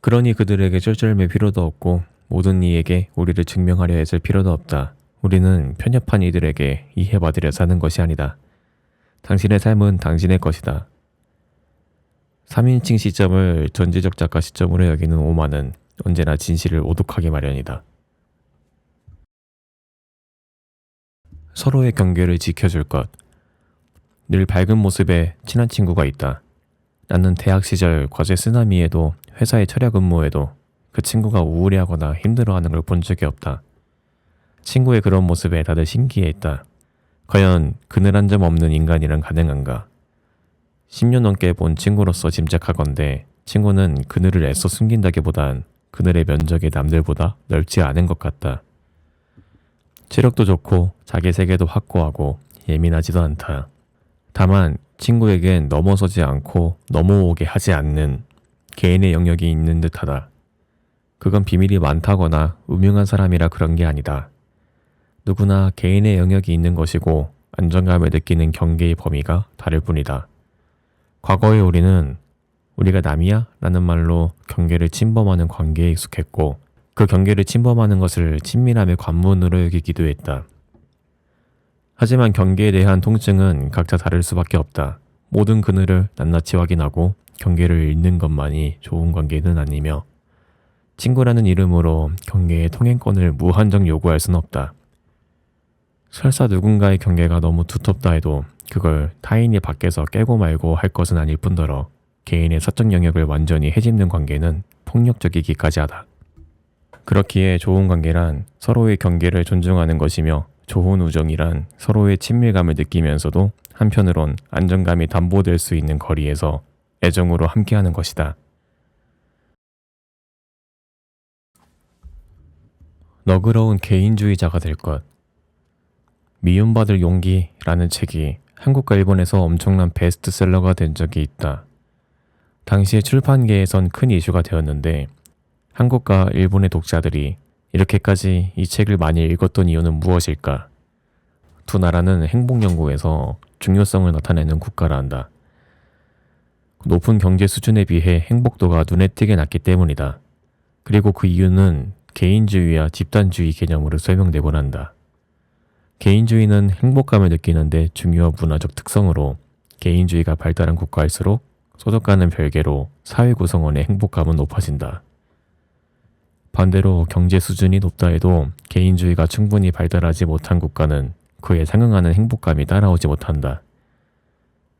그러니 그들에게 쩔쩔맬 필요도 없고 모든 이에게 우리를 증명하려 했을 필요도 없다. 우리는 편협한 이들에게 이해받으려 사는 것이 아니다. 당신의 삶은 당신의 것이다. 3인칭 시점을 전지적 작가 시점으로 여기는 오만은 언제나 진실을 오독하기 마련이다. 서로의 경계를 지켜줄 것. 늘 밝은 모습의 친한 친구가 있다. 나는 대학 시절 과제 쓰나미에도 회사의 철야 근무에도 그 친구가 우울해하거나 힘들어하는 걸 본 적이 없다. 친구의 그런 모습에 다들 신기해했다. 과연 그늘 한 점 없는 인간이란 가능한가? 10년 넘게 본 친구로서 짐작하건대 친구는 그늘을 애써 숨긴다기보단 그늘의 면적이 남들보다 넓지 않은 것 같다. 체력도 좋고 자기 세계도 확고하고 예민하지도 않다. 다만 친구에겐 넘어서지 않고 넘어오게 하지 않는 개인의 영역이 있는 듯하다. 그건 비밀이 많다거나 음흉한 사람이라 그런 게 아니다. 누구나 개인의 영역이 있는 것이고 안정감을 느끼는 경계의 범위가 다를 뿐이다. 과거의 우리는 우리가 남이야? 라는 말로 경계를 침범하는 관계에 익숙했고 그 경계를 침범하는 것을 친밀함의 관문으로 여기기도 했다. 하지만 경계에 대한 통증은 각자 다를 수밖에 없다. 모든 그늘을 낱낱이 확인하고 경계를 읽는 것만이 좋은 관계는 아니며 친구라는 이름으로 경계의 통행권을 무한정 요구할 순 없다. 설사 누군가의 경계가 너무 두텁다 해도 그걸 타인이 밖에서 깨고 말고 할 것은 아닐 뿐더러 개인의 사적 영역을 완전히 헤집는 관계는 폭력적이기까지 하다. 그렇기에 좋은 관계란 서로의 경계를 존중하는 것이며 좋은 우정이란 서로의 친밀감을 느끼면서도 한편으론 안정감이 담보될 수 있는 거리에서 애정으로 함께하는 것이다. 너그러운 개인주의자가 될 것. 미움받을 용기라는 책이 한국과 일본에서 엄청난 베스트셀러가 된 적이 있다. 당시에 출판계에선 큰 이슈가 되었는데 한국과 일본의 독자들이 이렇게까지 이 책을 많이 읽었던 이유는 무엇일까? 두 나라는 행복 연구에서 중요성을 나타내는 국가라 한다. 높은 경제 수준에 비해 행복도가 눈에 띄게 낮기 때문이다. 그리고 그 이유는 개인주의와 집단주의 개념으로 설명되곤 한다. 개인주의는 행복감을 느끼는데 중요한 문화적 특성으로 개인주의가 발달한 국가일수록 소득과는 별개로 사회 구성원의 행복감은 높아진다. 반대로 경제 수준이 높다 해도 개인주의가 충분히 발달하지 못한 국가는 그에 상응하는 행복감이 따라오지 못한다.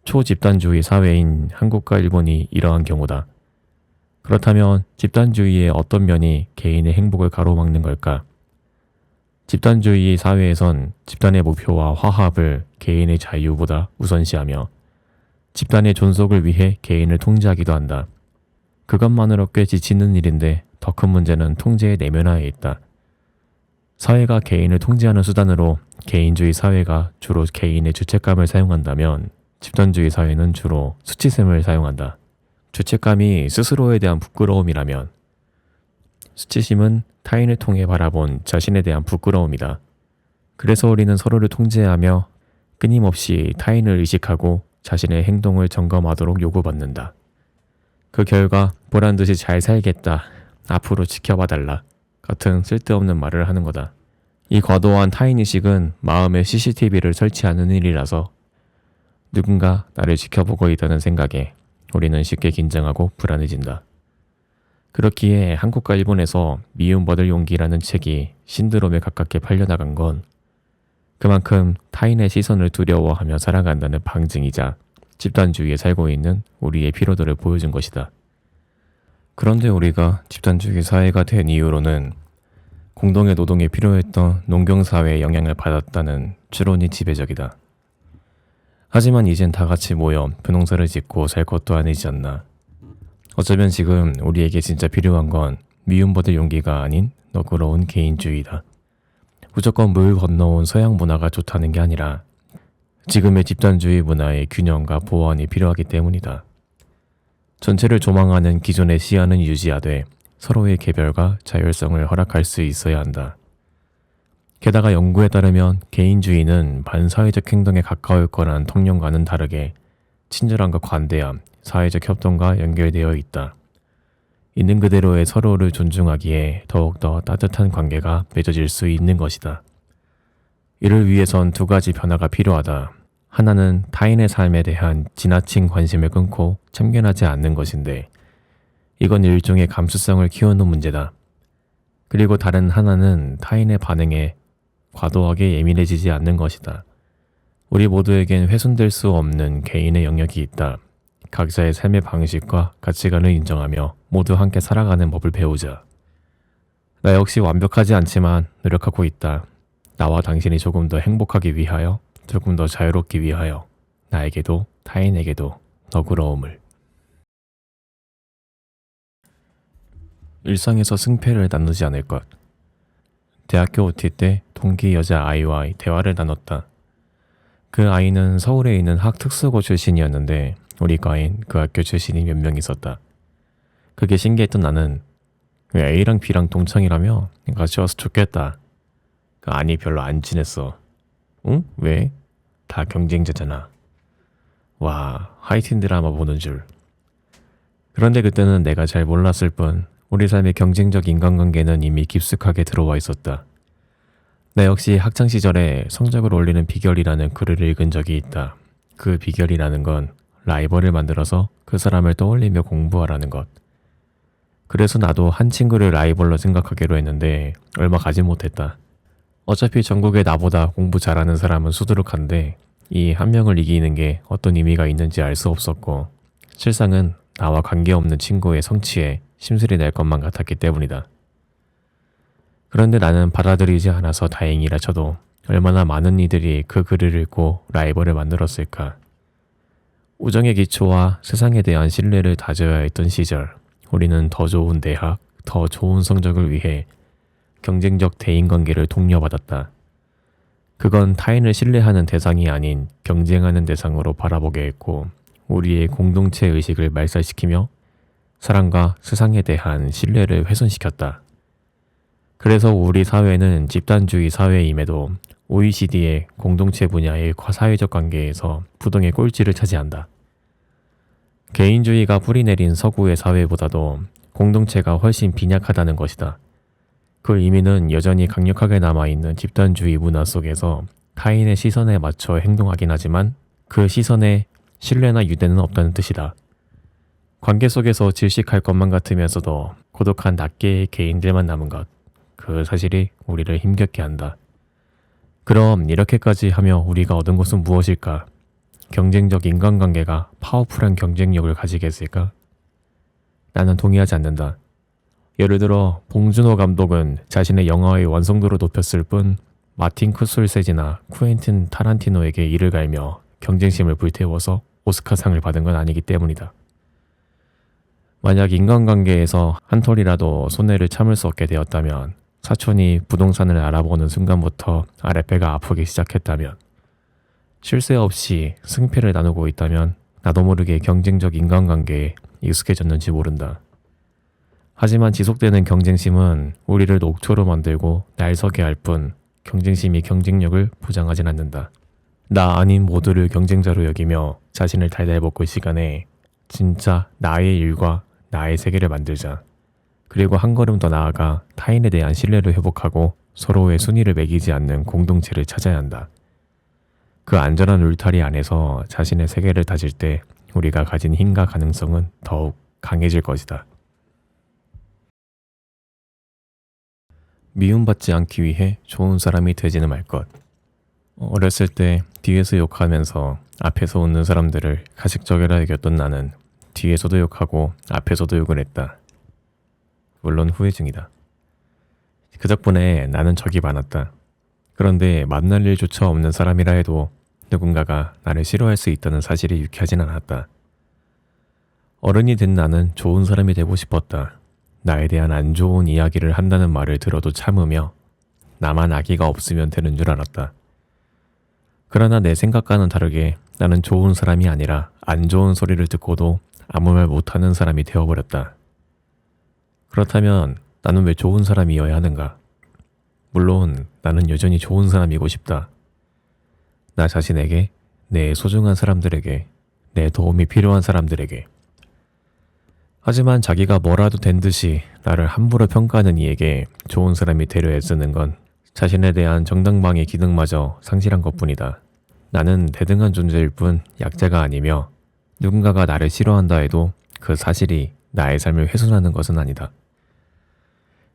초집단주의 사회인 한국과 일본이 이러한 경우다. 그렇다면 집단주의의 어떤 면이 개인의 행복을 가로막는 걸까? 집단주의 사회에선 집단의 목표와 화합을 개인의 자유보다 우선시하며 집단의 존속을 위해 개인을 통제하기도 한다. 그것만으로 꽤 지치는 일인데 더 큰 문제는 통제의 내면화에 있다. 사회가 개인을 통제하는 수단으로 개인주의 사회가 주로 개인의 주체감을 사용한다면 집단주의 사회는 주로 수치심을 사용한다. 주체감이 스스로에 대한 부끄러움이라면 수치심은 타인을 통해 바라본 자신에 대한 부끄러움이다. 그래서 우리는 서로를 통제하며 끊임없이 타인을 의식하고 자신의 행동을 점검하도록 요구받는다. 그 결과 보란듯이 잘 살겠다, 앞으로 지켜봐달라 같은 쓸데없는 말을 하는 거다. 이 과도한 타인의식은 마음에 CCTV를 설치하는 일이라서 누군가 나를 지켜보고 있다는 생각에 우리는 쉽게 긴장하고 불안해진다. 그렇기에 한국과 일본에서 미움받을 용기라는 책이 신드롬에 가깝게 팔려나간 건 그만큼 타인의 시선을 두려워하며 살아간다는 방증이자 집단주의에 살고 있는 우리의 피로도를 보여준 것이다. 그런데 우리가 집단주의 사회가 된 이유로는 공동의 노동이 필요했던 농경사회의 영향을 받았다는 추론이 지배적이다. 하지만 이젠 다 같이 모여 벼농사를 짓고 살 것도 아니지 않나. 어쩌면 지금 우리에게 진짜 필요한 건 미움받을 용기가 아닌 너그러운 개인주의다. 무조건 물 건너온 서양 문화가 좋다는 게 아니라 지금의 집단주의 문화의 균형과 보완이 필요하기 때문이다. 전체를 조망하는 기존의 시야는 유지하되 서로의 개별과 자율성을 허락할 수 있어야 한다. 게다가 연구에 따르면 개인주의는 반사회적 행동에 가까울 거란 통념과는 다르게 친절함과 관대함, 사회적 협동과 연결되어 있다. 있는 그대로의 서로를 존중하기에 더욱더 따뜻한 관계가 맺어질 수 있는 것이다. 이를 위해선 두 가지 변화가 필요하다. 하나는 타인의 삶에 대한 지나친 관심을 끊고 참견하지 않는 것인데 이건 일종의 감수성을 키우는 문제다. 그리고 다른 하나는 타인의 반응에 과도하게 예민해지지 않는 것이다. 우리 모두에겐 훼손될 수 없는 개인의 영역이 있다. 각자의 삶의 방식과 가치관을 인정하며 모두 함께 살아가는 법을 배우자. 나 역시 완벽하지 않지만 노력하고 있다. 나와 당신이 조금 더 행복하기 위하여, 조금 더 자유롭기 위하여, 나에게도 타인에게도 너그러움을. 일상에서 승패를 나누지 않을 것. 대학교 OT 때 동기 여자아이와 대화를 나눴다. 그 아이는 서울에 있는 학특수고 출신이었는데 우리 과인 그 학교 출신이 몇 명 있었다. 그게 신기했던 나는 A랑 B랑 동창이라며 같이 와서 좋겠다. 아니 별로 안 친했어. 응? 왜? 다 경쟁자잖아. 와, 하이틴 드라마 보는 줄. 그런데 그때는 내가 잘 몰랐을 뿐 우리 삶의 경쟁적 인간관계는 이미 깊숙하게 들어와 있었다. 나 역시 학창시절에 성적을 올리는 비결이라는 글을 읽은 적이 있다. 그 비결이라는 건 라이벌을 만들어서 그 사람을 떠올리며 공부하라는 것. 그래서 나도 한 친구를 라이벌로 생각하기로 했는데 얼마 가지 못했다. 어차피 전국에 나보다 공부 잘하는 사람은 수두룩한데 이 한 명을 이기는 게 어떤 의미가 있는지 알 수 없었고 실상은 나와 관계없는 친구의 성취에 심술이 날 것만 같았기 때문이다. 그런데 나는 받아들이지 않아서 다행이라 쳐도 얼마나 많은 이들이 그 글을 읽고 라이벌을 만들었을까. 우정의 기초와 세상에 대한 신뢰를 다져야 했던 시절, 우리는 더 좋은 대학, 더 좋은 성적을 위해 경쟁적 대인관계를 독려받았다. 그건 타인을 신뢰하는 대상이 아닌 경쟁하는 대상으로 바라보게 했고 우리의 공동체 의식을 말살시키며 사랑과 세상에 대한 신뢰를 훼손시켰다. 그래서 우리 사회는 집단주의 사회임에도 OECD의 공동체 분야의 과사회적 관계에서 부동의 꼴찌를 차지한다. 개인주의가 뿌리내린 서구의 사회보다도 공동체가 훨씬 빈약하다는 것이다. 그 의미는 여전히 강력하게 남아있는 집단주의 문화 속에서 타인의 시선에 맞춰 행동하긴 하지만 그 시선에 신뢰나 유대는 없다는 뜻이다. 관계 속에서 질식할 것만 같으면서도 고독한 낱개의 개인들만 남은 것. 그 사실이 우리를 힘겹게 한다. 그럼 이렇게까지 하며 우리가 얻은 것은 무엇일까? 경쟁적 인간관계가 파워풀한 경쟁력을 가지겠을까? 나는 동의하지 않는다. 예를 들어 봉준호 감독은 자신의 영화의 완성도를 높였을 뿐 마틴 쿠솔세지나 쿠엔틴 타란티노에게 이를 갈며 경쟁심을 불태워서 오스카상을 받은 건 아니기 때문이다. 만약 인간관계에서 한 톨이라도 손해를 참을 수 없게 되었다면, 사촌이 부동산을 알아보는 순간부터 아랫배가 아프기 시작했다면, 쉴 새 없이 승패를 나누고 있다면 나도 모르게 경쟁적 인간관계에 익숙해졌는지 모른다. 하지만 지속되는 경쟁심은 우리를 녹초로 만들고 날 서게 할 뿐 경쟁심이 경쟁력을 보장하진 않는다. 나 아닌 모두를 경쟁자로 여기며 자신을 달달볶을 시간에 진짜 나의 일과 나의 세계를 만들자. 그리고 한 걸음 더 나아가 타인에 대한 신뢰를 회복하고 서로의 순위를 매기지 않는 공동체를 찾아야 한다. 그 안전한 울타리 안에서 자신의 세계를 다질 때 우리가 가진 힘과 가능성은 더욱 강해질 것이다. 미움받지 않기 위해 좋은 사람이 되지는 말 것. 어렸을 때 뒤에서 욕하면서 앞에서 웃는 사람들을 가식적이라 여겼던 나는 뒤에서도 욕하고 앞에서도 욕을 했다. 물론 후회 중이다. 그 덕분에 나는 적이 많았다. 그런데 만날 일조차 없는 사람이라 해도 누군가가 나를 싫어할 수 있다는 사실이 유쾌하진 않았다. 어른이 된 나는 좋은 사람이 되고 싶었다. 나에 대한 안 좋은 이야기를 한다는 말을 들어도 참으며 나만 아기가 없으면 되는 줄 알았다. 그러나 내 생각과는 다르게 나는 좋은 사람이 아니라 안 좋은 소리를 듣고도 아무 말 못하는 사람이 되어버렸다. 그렇다면 나는 왜 좋은 사람이어야 하는가? 물론 나는 여전히 좋은 사람이고 싶다. 나 자신에게, 내 소중한 사람들에게, 내 도움이 필요한 사람들에게. 하지만 자기가 뭐라도 된 듯이 나를 함부로 평가하는 이에게 좋은 사람이 되려 애쓰는 건 자신에 대한 정당방위 기능마저 상실한 것뿐이다. 나는 대등한 존재일 뿐 약자가 아니며 누군가가 나를 싫어한다 해도 그 사실이 나의 삶을 훼손하는 것은 아니다.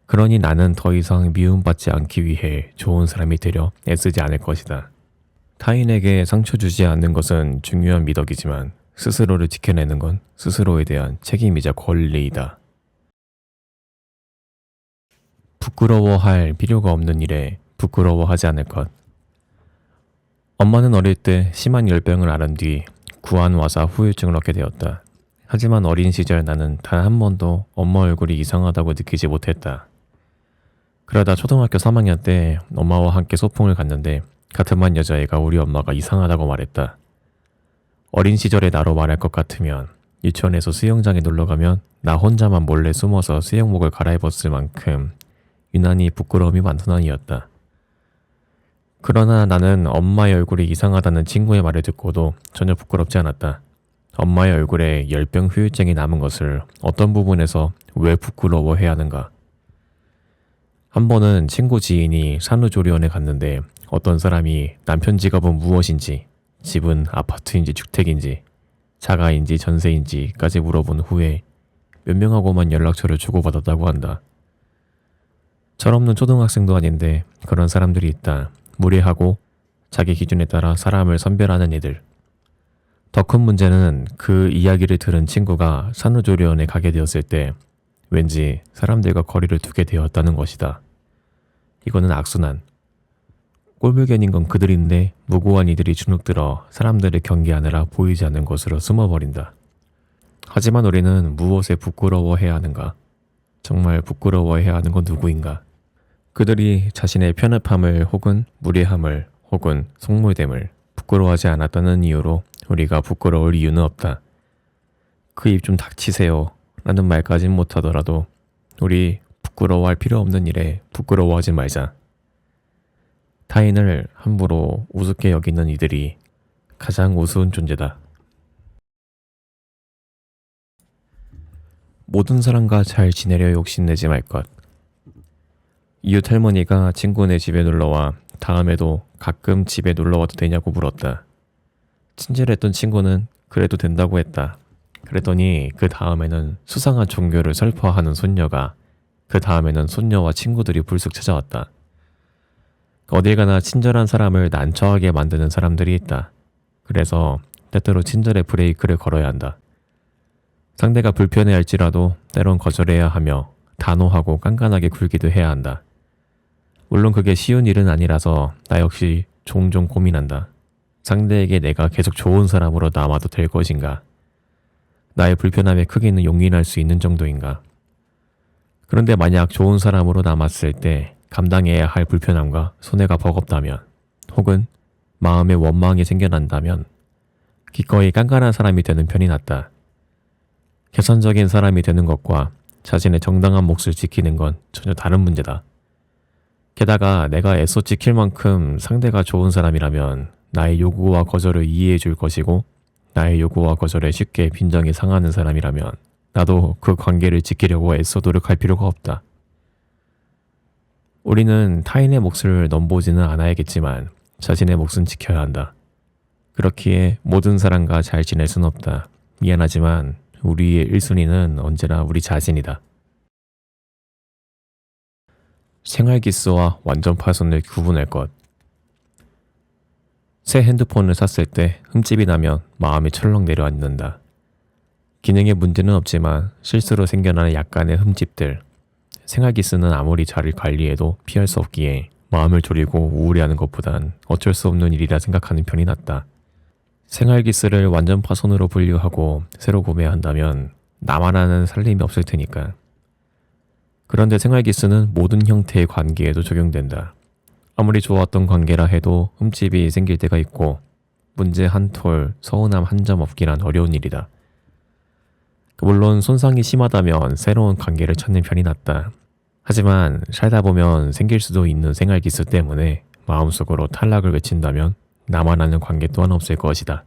그러니 나는 더 이상 미움받지 않기 위해 좋은 사람이 되려 애쓰지 않을 것이다. 타인에게 상처 주지 않는 것은 중요한 미덕이지만 스스로를 지켜내는 건 스스로에 대한 책임이자 권리이다. 부끄러워할 필요가 없는 일에 부끄러워하지 않을 것. 엄마는 어릴 때 심한 열병을 앓은 뒤 구안와사 후유증을 얻게 되었다. 하지만 어린 시절 나는 단 한 번도 엄마 얼굴이 이상하다고 느끼지 못했다. 그러다 초등학교 3학년 때 엄마와 함께 소풍을 갔는데 같은 반 여자애가 우리 엄마가 이상하다고 말했다. 어린 시절의 나로 말할 것 같으면 유치원에서 수영장에 놀러가면 나 혼자만 몰래 숨어서 수영복을 갈아입었을 만큼 유난히 부끄러움이 많던 아이였다. 그러나 나는 엄마의 얼굴이 이상하다는 친구의 말을 듣고도 전혀 부끄럽지 않았다. 엄마의 얼굴에 열병 후유증이 남은 것을 어떤 부분에서 왜 부끄러워해야 하는가? 한 번은 친구 지인이 산후조리원에 갔는데 어떤 사람이 남편 직업은 무엇인지, 집은 아파트인지 주택인지, 자가인지 전세인지까지 물어본 후에 몇 명하고만 연락처를 주고받았다고 한다. 철없는 초등학생도 아닌데 그런 사람들이 있다. 무례하고 자기 기준에 따라 사람을 선별하는 이들. 더 큰 문제는 그 이야기를 들은 친구가 산후조리원에 가게 되었을 때 왠지 사람들과 거리를 두게 되었다는 것이다. 이거는 악순환. 꼴불견인 건 그들인데 무고한 이들이 주눅들어 사람들을 경계하느라 보이지 않는 곳으로 숨어버린다. 하지만 우리는 무엇에 부끄러워해야 하는가? 정말 부끄러워해야 하는 건 누구인가? 그들이 자신의 편협함을 혹은 무례함을 혹은 속물됨을 부끄러워하지 않았다는 이유로 우리가 부끄러울 이유는 없다. 그 입 좀 닥치세요 라는 말까진 못하더라도 우리 부끄러워할 필요 없는 일에 부끄러워하지 말자. 타인을 함부로 우습게 여기는 이들이 가장 우스운 존재다. 모든 사람과 잘 지내려 욕심내지 말 것. 이웃 할머니가 친구네 집에 놀러와 다음에도 가끔 집에 놀러와도 되냐고 물었다. 친절했던 친구는 그래도 된다고 했다. 그랬더니 그 다음에는 수상한 종교를 설파하는 손녀가, 그 다음에는 손녀와 친구들이 불쑥 찾아왔다. 어딜 가나 친절한 사람을 난처하게 만드는 사람들이 있다. 그래서 때때로 친절의 브레이크를 걸어야 한다. 상대가 불편해할지라도 때론 거절해야 하며 단호하고 깐깐하게 굴기도 해야 한다. 물론 그게 쉬운 일은 아니라서 나 역시 종종 고민한다. 상대에게 내가 계속 좋은 사람으로 남아도 될 것인가? 나의 불편함의 크기는 용인할 수 있는 정도인가? 그런데 만약 좋은 사람으로 남았을 때 감당해야 할 불편함과 손해가 버겁다면, 혹은 마음에 원망이 생겨난다면 기꺼이 깐깐한 사람이 되는 편이 낫다. 계산적인 사람이 되는 것과 자신의 정당한 몫을 지키는 건 전혀 다른 문제다. 게다가 내가 애써 지킬 만큼 상대가 좋은 사람이라면 나의 요구와 거절을 이해해 줄 것이고, 나의 요구와 거절에 쉽게 빈정이 상하는 사람이라면 나도 그 관계를 지키려고 애써 노력할 필요가 없다. 우리는 타인의 몫을 넘보지는 않아야겠지만 자신의 몫은 지켜야 한다. 그렇기에 모든 사람과 잘 지낼 순 없다. 미안하지만 우리의 1순위는 언제나 우리 자신이다. 생활기스와 완전 파손을 구분할 것. 새 핸드폰을 샀을 때 흠집이 나면 마음이 철렁 내려앉는다. 기능에 문제는 없지만 실수로 생겨나는 약간의 흠집들. 생활기스는 아무리 잘 관리해도 피할 수 없기에 마음을 졸이고 우울해하는 것보단 어쩔 수 없는 일이라 생각하는 편이 낫다. 생활기스를 완전 파손으로 분류하고 새로 구매한다면 나만 아는 살림이 없을 테니까. 그런데 생활기스는 모든 형태의 관계에도 적용된다. 아무리 좋았던 관계라 해도 흠집이 생길 때가 있고 문제 한 톨, 서운함 한 점 없기란 어려운 일이다. 물론 손상이 심하다면 새로운 관계를 찾는 편이 낫다. 하지만 살다 보면 생길 수도 있는 생활기수 때문에 마음속으로 탈락을 외친다면 나만 아는 관계 또한 없을 것이다.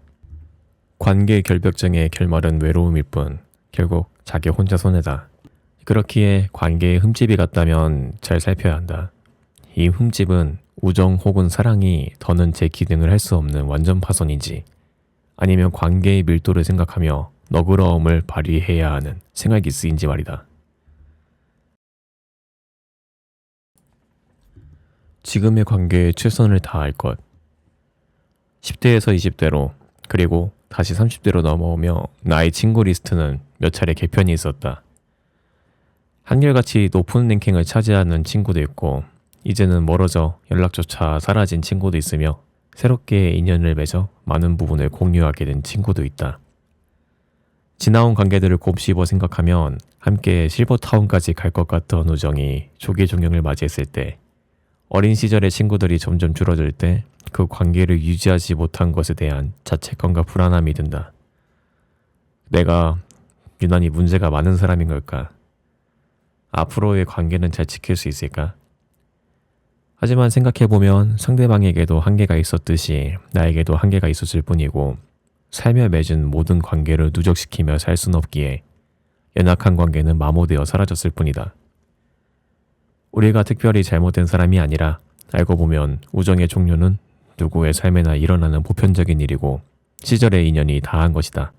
관계 결벽증의 결말은 외로움일 뿐 결국 자기 혼자 손해다. 그렇기에 관계에 흠집이 갔다면 잘 살펴야 한다. 이 흠집은 우정 혹은 사랑이 더는 재기능을 할 수 없는 완전 파손인지 아니면 관계의 밀도를 생각하며 너그러움을 발휘해야 하는 생활기수인지 말이다. 지금의 관계에 최선을 다할 것. 10대에서 20대로 그리고 다시 30대로 넘어오며 나의 친구 리스트는 몇 차례 개편이 있었다. 한결같이 높은 랭킹을 차지하는 친구도 있고 이제는 멀어져 연락조차 사라진 친구도 있으며 새롭게 인연을 맺어 많은 부분을 공유하게 된 친구도 있다. 지나온 관계들을 곱씹어 생각하면 함께 실버타운까지 갈 것 같던 우정이 조기 종영을 맞이했을 때, 어린 시절의 친구들이 점점 줄어들 때 그 관계를 유지하지 못한 것에 대한 자책감과 불안함이 든다. 내가 유난히 문제가 많은 사람인 걸까? 앞으로의 관계는 잘 지킬 수 있을까? 하지만 생각해보면 상대방에게도 한계가 있었듯이 나에게도 한계가 있었을 뿐이고 살며 맺은 모든 관계를 누적시키며 살 순 없기에 연약한 관계는 마모되어 사라졌을 뿐이다. 우리가 특별히 잘못된 사람이 아니라 알고 보면 우정의 종료는 누구의 삶에나 일어나는 보편적인 일이고 시절의 인연이 다한 것이다.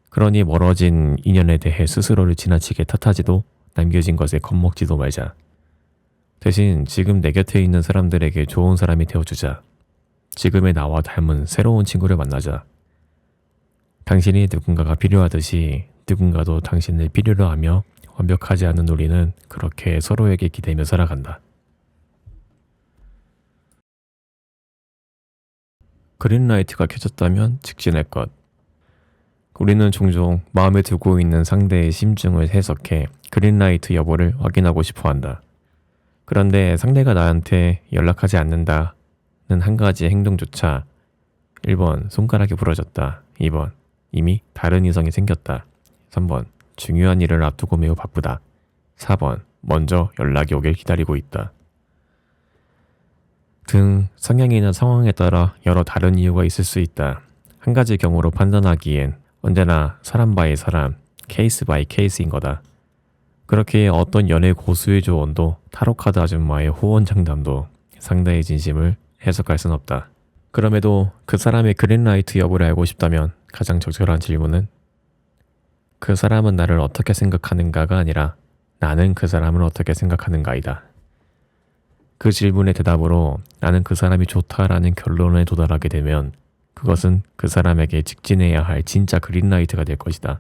그러니 멀어진 인연에 대해 스스로를 지나치게 탓하지도 남겨진 것에 겁먹지도 말자. 대신 지금 내 곁에 있는 사람들에게 좋은 사람이 되어주자. 지금의 나와 닮은 새로운 친구를 만나자. 당신이 누군가가 필요하듯이 누군가도 당신을 필요로 하며 완벽하지 않은 우리는 그렇게 서로에게 기대며 살아간다. 그린라이트가 켜졌다면 직진할 것. 우리는 종종 마음에 두고 있는 상대의 심증을 해석해 그린라이트 여부를 확인하고 싶어 한다. 그런데 상대가 나한테 연락하지 않는다는 한 가지의 행동조차 1번 손가락이 부러졌다. 2번 이미 다른 이성이 생겼다. 3번 중요한 일을 앞두고 매우 바쁘다. 4번 먼저 연락이 오길 기다리고 있다. 등 성향이나 상황에 따라 여러 다른 이유가 있을 수 있다. 한 가지 경우로 판단하기엔 언제나 사람 바이 사람, 케이스 바이 케이스인 거다. 그렇게 어떤 연애 고수의 조언도 타로카드 아줌마의 호언장담도 상대의 진심을 해석할 순 없다. 그럼에도 그 사람의 그린라이트 여부를 알고 싶다면 가장 적절한 질문은 그 사람은 나를 어떻게 생각하는가가 아니라 나는 그 사람을 어떻게 생각하는가이다. 그 질문의 대답으로 나는 그 사람이 좋다라는 결론에 도달하게 되면 그것은 그 사람에게 직진해야 할 진짜 그린라이트가 될 것이다.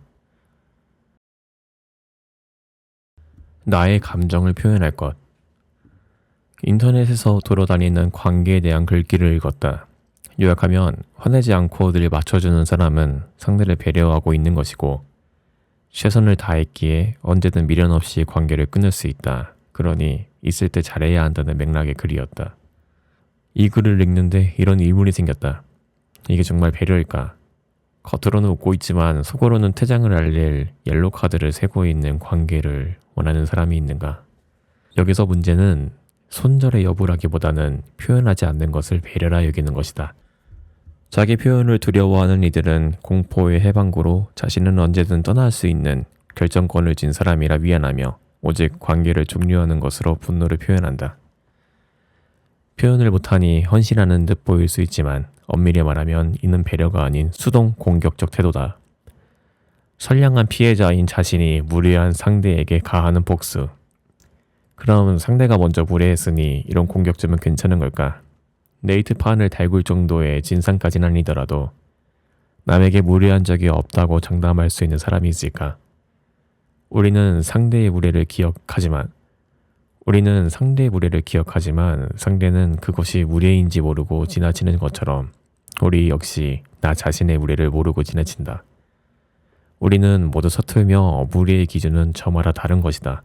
나의 감정을 표현할 것. 인터넷에서 돌아다니는 관계에 대한 글귀를 읽었다. 요약하면 화내지 않고 늘 맞춰주는 사람은 상대를 배려하고 있는 것이고 최선을 다했기에 언제든 미련 없이 관계를 끊을 수 있다. 그러니 있을 때 잘해야 한다는 맥락의 글이었다. 이 글을 읽는데 이런 의문이 생겼다. 이게 정말 배려일까? 겉으로는 웃고 있지만 속으로는 퇴장을 알릴 옐로 카드를 세고 있는 관계를 원하는 사람이 있는가? 여기서 문제는 손절의 여부라기보다는 표현하지 않는 것을 배려라 여기는 것이다. 자기 표현을 두려워하는 이들은 공포의 해방구로 자신은 언제든 떠날 수 있는 결정권을 쥔 사람이라 위안하며 오직 관계를 종료하는 것으로 분노를 표현한다. 표현을 못하니 헌신하는 듯 보일 수 있지만 엄밀히 말하면 이는 배려가 아닌 수동 공격적 태도다. 선량한 피해자인 자신이 무례한 상대에게 가하는 복수. 그럼 상대가 먼저 무례했으니 이런 공격점은 괜찮은 걸까? 네이트판을 달굴 정도의 진상까지는 아니더라도 남에게 무례한 적이 없다고 장담할 수 있는 사람이 있을까? 우리는 상대의 무례를 기억하지만 상대는 그것이 무례인지 모르고 지나치는 것처럼 우리 역시 나 자신의 무례를 모르고 지나친다. 우리는 모두 서툴며 무례의 기준은 저마다 다른 것이다.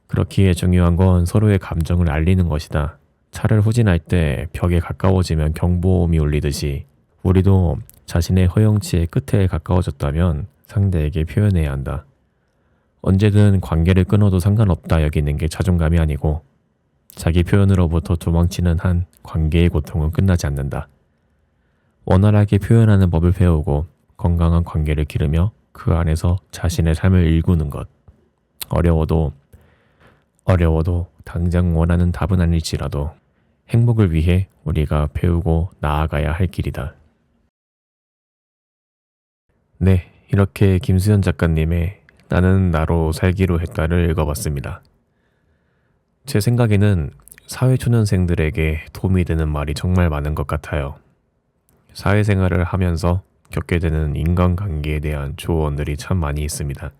그렇기에 중요한 건 서로의 감정을 알리는 것이다. 차를 후진할 때 벽에 가까워지면 경보음이 울리듯이 우리도 자신의 허영치의 끝에 가까워졌다면 상대에게 표현해야 한다. 언제든 관계를 끊어도 상관없다 여기는 게 자존감이 아니고 자기 표현으로부터 도망치는 한 관계의 고통은 끝나지 않는다. 원활하게 표현하는 법을 배우고 건강한 관계를 기르며 그 안에서 자신의 삶을 일구는 것. 어려워도 당장 원하는 답은 아닐지라도 행복을 위해 우리가 배우고 나아가야 할 길이다. 네, 이렇게 김수현 작가님의 나는 나로 살기로 했다를 읽어봤습니다. 제 생각에는 사회초년생들에게 도움이 되는 말이 정말 많은 것 같아요. 사회생활을 하면서 겪게 되는 인간관계에 대한 조언들이 참 많이 있습니다.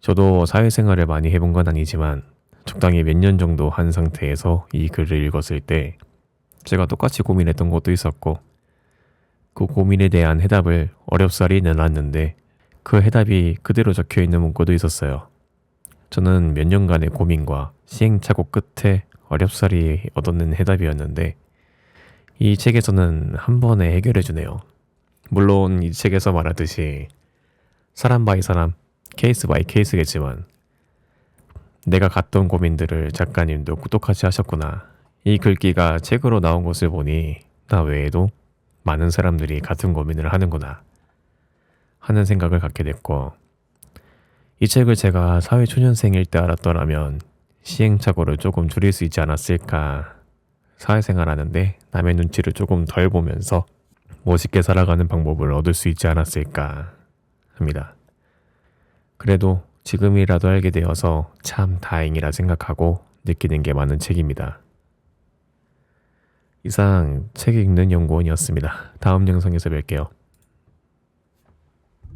저도 사회생활을 많이 해본 건 아니지만 적당히 몇 년 정도 한 상태에서 이 글을 읽었을 때 제가 똑같이 고민했던 것도 있었고 그 고민에 대한 해답을 어렵사리 내놨는데 그 해답이 그대로 적혀 있는 문구도 있었어요. 저는 몇 년간의 고민과 시행착오 끝에 어렵사리 얻어낸 해답이었는데 이 책에서는 한 번에 해결해 주네요. 물론 이 책에서 말하듯이 사람 바이 사람, 케이스 바이 케이스겠지만 내가 갔던 고민들을 작가님도 똑같이 하셨구나. 이 글귀가 책으로 나온 것을 보니 나 외에도 많은 사람들이 같은 고민을 하는구나 하는 생각을 갖게 됐고 이 책을 제가 사회초년생일 때 알았더라면 시행착오를 조금 줄일 수 있지 않았을까. 사회생활 하는데 남의 눈치를 조금 덜 보면서 멋있게 살아가는 방법을 얻을 수 있지 않았을까 합니다. 그래도 지금이라도 알게 되어서 참 다행이라 생각하고 느끼는 게 많은 책입니다. 이상 책 읽는 연구원이었습니다. 다음 영상에서 뵐게요.